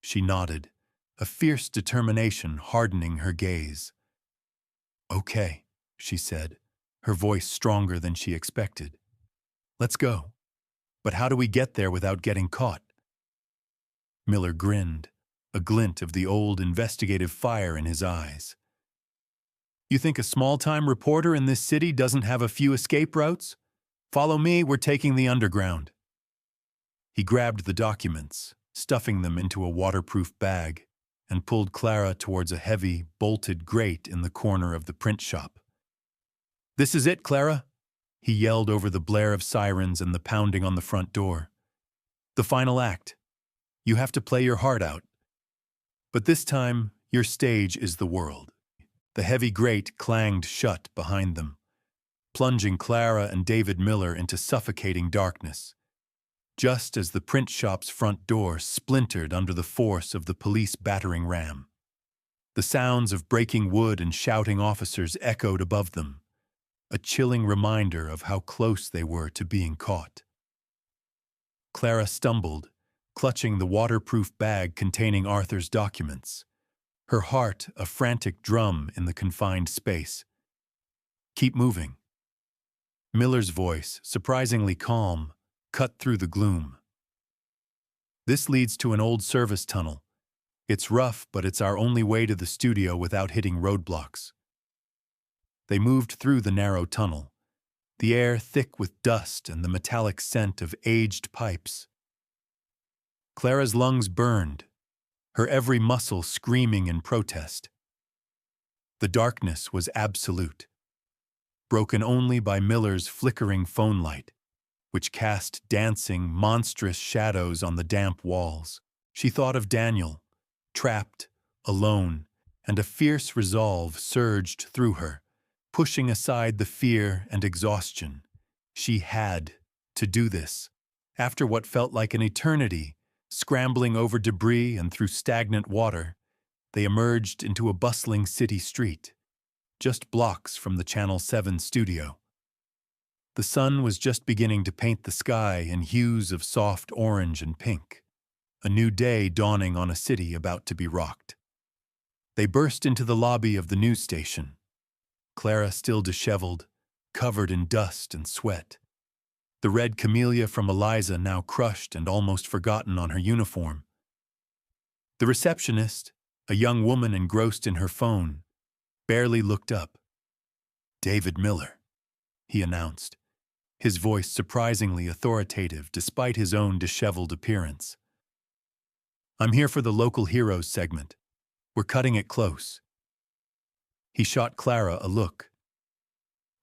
She nodded, a fierce determination hardening her gaze. Okay, she said, her voice stronger than she expected. Let's go. But how do we get there without getting caught? Miller grinned, a glint of the old investigative fire in his eyes. You think a small-time reporter in this city doesn't have a few escape routes? Follow me, we're taking the underground. He grabbed the documents, stuffing them into a waterproof bag, and pulled Clara towards a heavy, bolted grate in the corner of the print shop. This is it, Clara, he yelled over the blare of sirens and the pounding on the front door. The final act. You have to play your heart out. But this time, your stage is the world. The heavy grate clanged shut behind them, plunging Clara and David Miller into suffocating darkness, just as the print shop's front door splintered under the force of the police battering ram. The sounds of breaking wood and shouting officers echoed above them, a chilling reminder of how close they were to being caught. Clara stumbled, clutching the waterproof bag containing Arthur's documents, her heart a frantic drum in the confined space. "Keep moving." Miller's voice, surprisingly calm, cut through the gloom. "This leads to an old service tunnel. It's rough, but it's our only way to the studio without hitting roadblocks." They moved through the narrow tunnel, the air thick with dust and the metallic scent of aged pipes. Clara's lungs burned, her every muscle screaming in protest. The darkness was absolute, broken only by Miller's flickering phone light, which cast dancing, monstrous shadows on the damp walls. She thought of Daniel, trapped, alone, and a fierce resolve surged through her, pushing aside the fear and exhaustion. She had to do this. After what felt like an eternity, scrambling over debris and through stagnant water, they emerged into a bustling city street, just blocks from the Channel 7 studio. The sun was just beginning to paint the sky in hues of soft orange and pink, a new day dawning on a city about to be rocked. They burst into the lobby of the news station, Clara still disheveled, covered in dust and sweat. The red camellia from Eliza now crushed and almost forgotten on her uniform. The receptionist, a young woman engrossed in her phone, barely looked up. "David Miller," he announced, his voice surprisingly authoritative despite his own disheveled appearance. "I'm here for the Local Heroes segment. We're cutting it close." He shot Clara a look.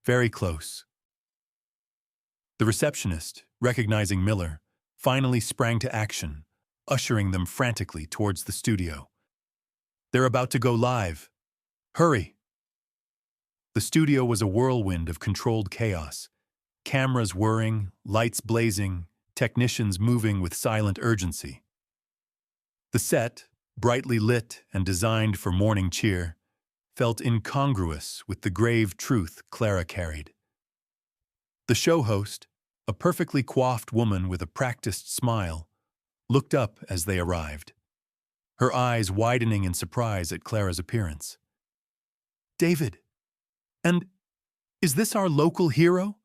Very close. The receptionist, recognizing Miller, finally sprang to action, ushering them frantically towards the studio. "They're about to go live. Hurry!" The studio was a whirlwind of controlled chaos, cameras whirring, lights blazing, technicians moving with silent urgency. The set, brightly lit and designed for morning cheer, felt incongruous with the grave truth Clara carried. The show host, a perfectly coiffed woman with a practiced smile, looked up as they arrived, her eyes widening in surprise at Clara's appearance. "David, and is this our local hero?"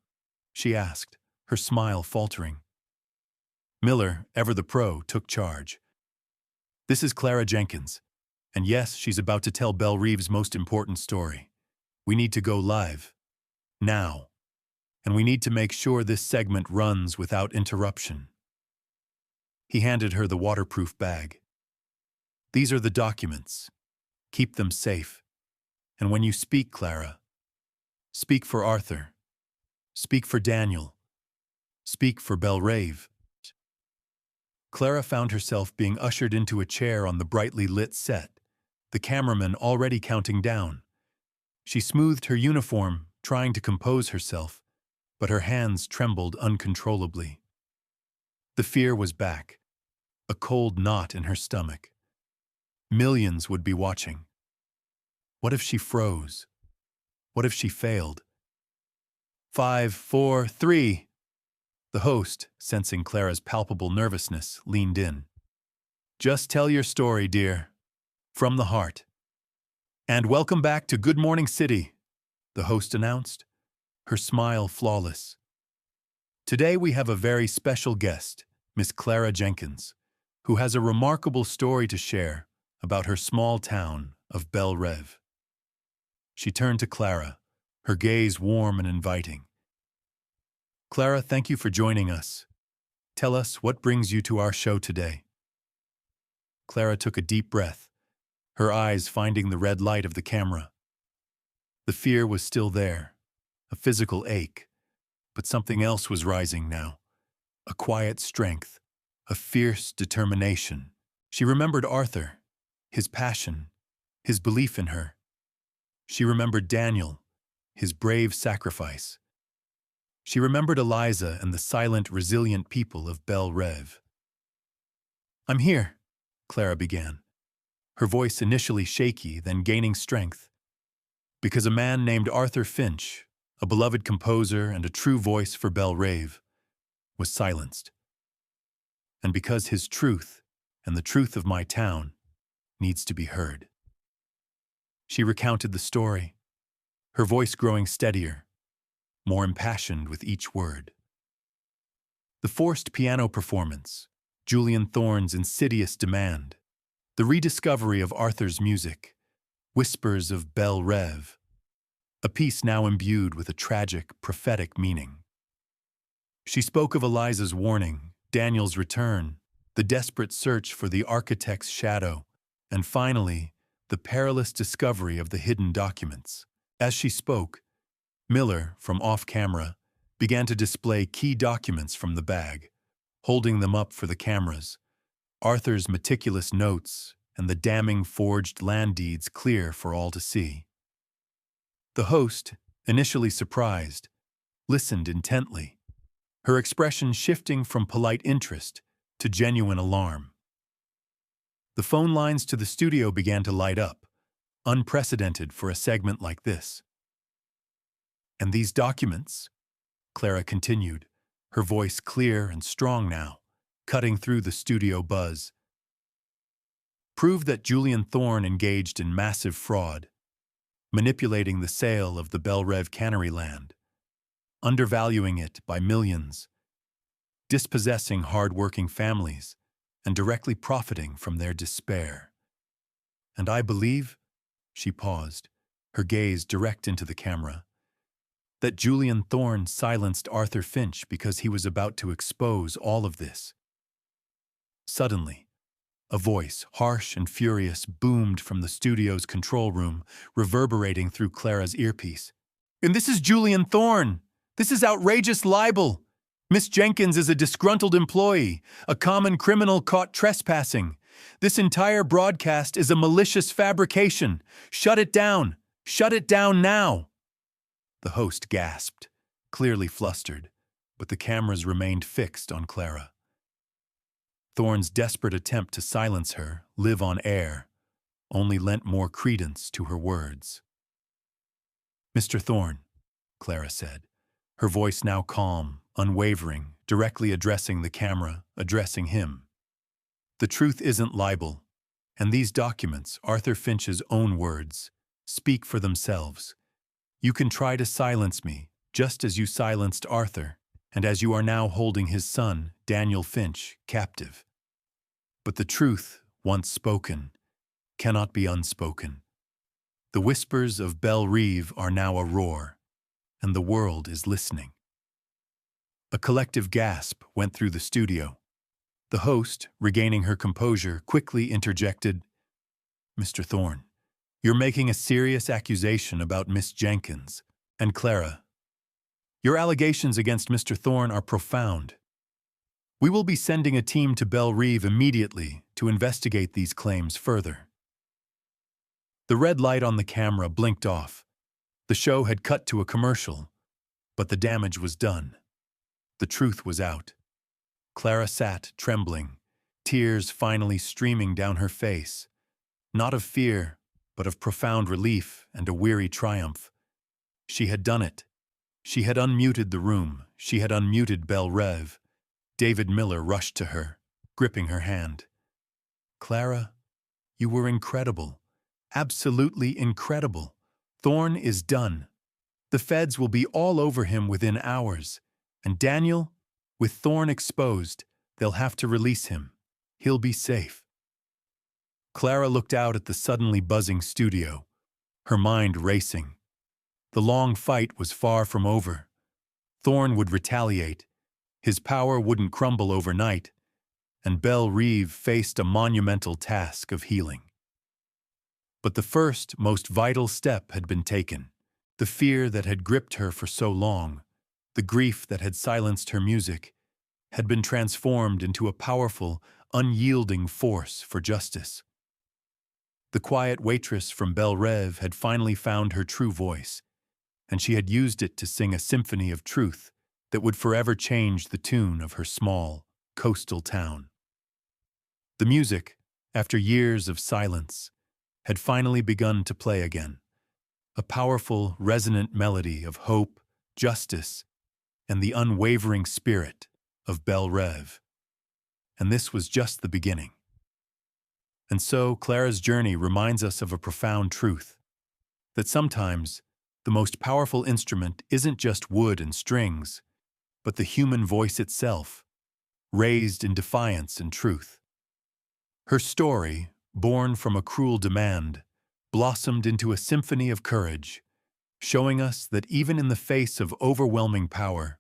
she asked, her smile faltering. Miller, ever the pro, took charge. "This is Clara Jenkins. And yes, she's about to tell Belle Reeve's most important story. We need to go live. Now. And we need to make sure this segment runs without interruption." He handed her the waterproof bag. "These are the documents. Keep them safe. And when you speak, Clara, speak for Arthur. Speak for Daniel. Speak for Belle Reeve." Clara found herself being ushered into a chair on the brightly lit set, the cameraman already counting down. She smoothed her uniform, trying to compose herself, but her hands trembled uncontrollably. The fear was back, a cold knot in her stomach. Millions would be watching. What if she froze? What if she failed? 5, 4, 3. The host, sensing Clara's palpable nervousness, leaned in. "Just tell your story, dear. From the heart." "And welcome back to Good Morning City," the host announced, her smile flawless. "Today we have a very special guest, Miss Clara Jenkins, who has a remarkable story to share about her small town of Belle Reeve." She turned to Clara, her gaze warm and inviting. "Clara, thank you for joining us. Tell us what brings you to our show today." Clara took a deep breath, her eyes finding the red light of the camera. The fear was still there, a physical ache, but something else was rising now, a quiet strength, a fierce determination. She remembered Arthur, his passion, his belief in her. She remembered Daniel, his brave sacrifice. She remembered Eliza and the silent, resilient people of Belle Reeve. "I'm here," Clara began, her voice initially shaky, then gaining strength, "because a man named Arthur Finch, a beloved composer and a true voice for Belle Reeve, was silenced." and because his truth, and the truth of my town, needs to be heard. She recounted the story, her voice growing steadier, more impassioned with each word. The forced piano performance, Julian Thorne's insidious demand, the rediscovery of Arthur's music, whispers of Belle Rêve, a piece now imbued with a tragic, prophetic meaning. She spoke of Eliza's warning, Daniel's return, the desperate search for the architect's shadow, and finally, the perilous discovery of the hidden documents. As she spoke, Miller, from off-camera, began to display key documents from the bag, holding them up for the cameras, Arthur's meticulous notes and the damning forged land deeds clear for all to see. The host, initially surprised, listened intently, her expression shifting from polite interest to genuine alarm. The phone lines to the studio began to light up, unprecedented for a segment like this. "And these documents," Clara continued, her voice clear and strong now, cutting through the studio buzz, "prove that Julian Thorne engaged in massive fraud, manipulating the sale of the Belle Rêve cannery land, undervaluing it by millions, dispossessing hard-working families, and directly profiting from their despair. And I believe," she paused, her gaze direct into the camera, "that Julian Thorne silenced Arthur Finch because he was about to expose all of this." Suddenly, a voice, harsh and furious, boomed from the studio's control room, reverberating through Clara's earpiece. "And this is Julian Thorne! This is outrageous libel! Miss Jenkins is a disgruntled employee, a common criminal caught trespassing. This entire broadcast is a malicious fabrication. Shut it down! Shut it down now!" The host gasped, clearly flustered, but the cameras remained fixed on Clara. Thorne's desperate attempt to silence her, live on air, only lent more credence to her words. "Mr. Thorne," Clara said, her voice now calm, unwavering, directly addressing the camera, addressing him. "The truth isn't libel, and these documents, Arthur Finch's own words, speak for themselves. You can try to silence me, just as you silenced Arthur, and as you are now holding his son, Daniel Finch, captive. But the truth, once spoken, cannot be unspoken. The whispers of Belle Rêve are now a roar, and the world is listening." A collective gasp went through the studio. The host, regaining her composure, quickly interjected, "Mr. Thorne, you're making a serious accusation about Miss Jenkins. And Clara, your allegations against Mr. Thorne are profound. We will be sending a team to Belle Rêve immediately to investigate these claims further." The red light on the camera blinked off. The show had cut to a commercial, but the damage was done. The truth was out. Clara sat, trembling, tears finally streaming down her face, not of fear, but of profound relief and a weary triumph. She had done it. She had unmuted the room. She had unmuted Belle Rêve. David Miller rushed to her, gripping her hand. "Clara, you were incredible. Absolutely incredible. Thorne is done. The feds will be all over him within hours. And Daniel, with Thorne exposed, they'll have to release him. He'll be safe." Clara looked out at the suddenly buzzing studio, her mind racing. The long fight was far from over. Thorne would retaliate. His power wouldn't crumble overnight, and Belle Rêve faced a monumental task of healing. But the first, most vital step had been taken. The fear that had gripped her for so long, the grief that had silenced her music, had been transformed into a powerful, unyielding force for justice. The quiet waitress from Belle Rêve had finally found her true voice, and she had used it to sing a symphony of truth that would forever change the tune of her small, coastal town. The music, after years of silence, had finally begun to play again, a powerful, resonant melody of hope, justice, and the unwavering spirit of Belle Rêve. and this was just the beginning. And so, Clara's journey reminds us of a profound truth, that sometimes the most powerful instrument isn't just wood and strings, but the human voice itself, raised in defiance and truth. Her story, born from a cruel demand, blossomed into a symphony of courage, showing us that even in the face of overwhelming power,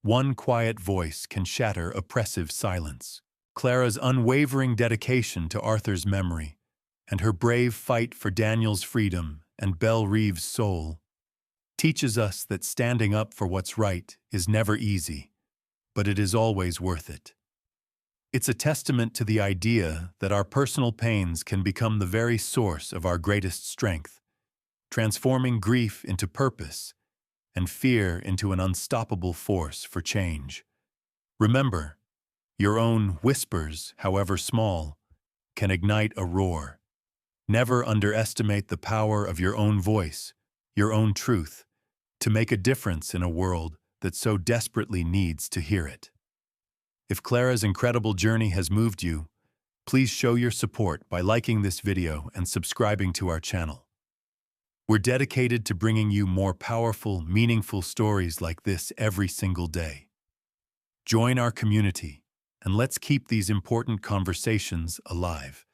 one quiet voice can shatter oppressive silence. Clara's unwavering dedication to Arthur's memory, and her brave fight for Daniel's freedom and Belle Reeve's soul, teaches us that standing up for what's right is never easy, but it is always worth it. It's a testament to the idea that our personal pains can become the very source of our greatest strength, transforming grief into purpose and fear into an unstoppable force for change. Remember, your own whispers, however small, can ignite a roar. Never underestimate the power of your own voice, your own truth, to make a difference in a world that so desperately needs to hear it. If Clara's incredible journey has moved you, please show your support by liking this video and subscribing to our channel. We're dedicated to bringing you more powerful, meaningful stories like this every single day. Join our community, and let's keep these important conversations alive.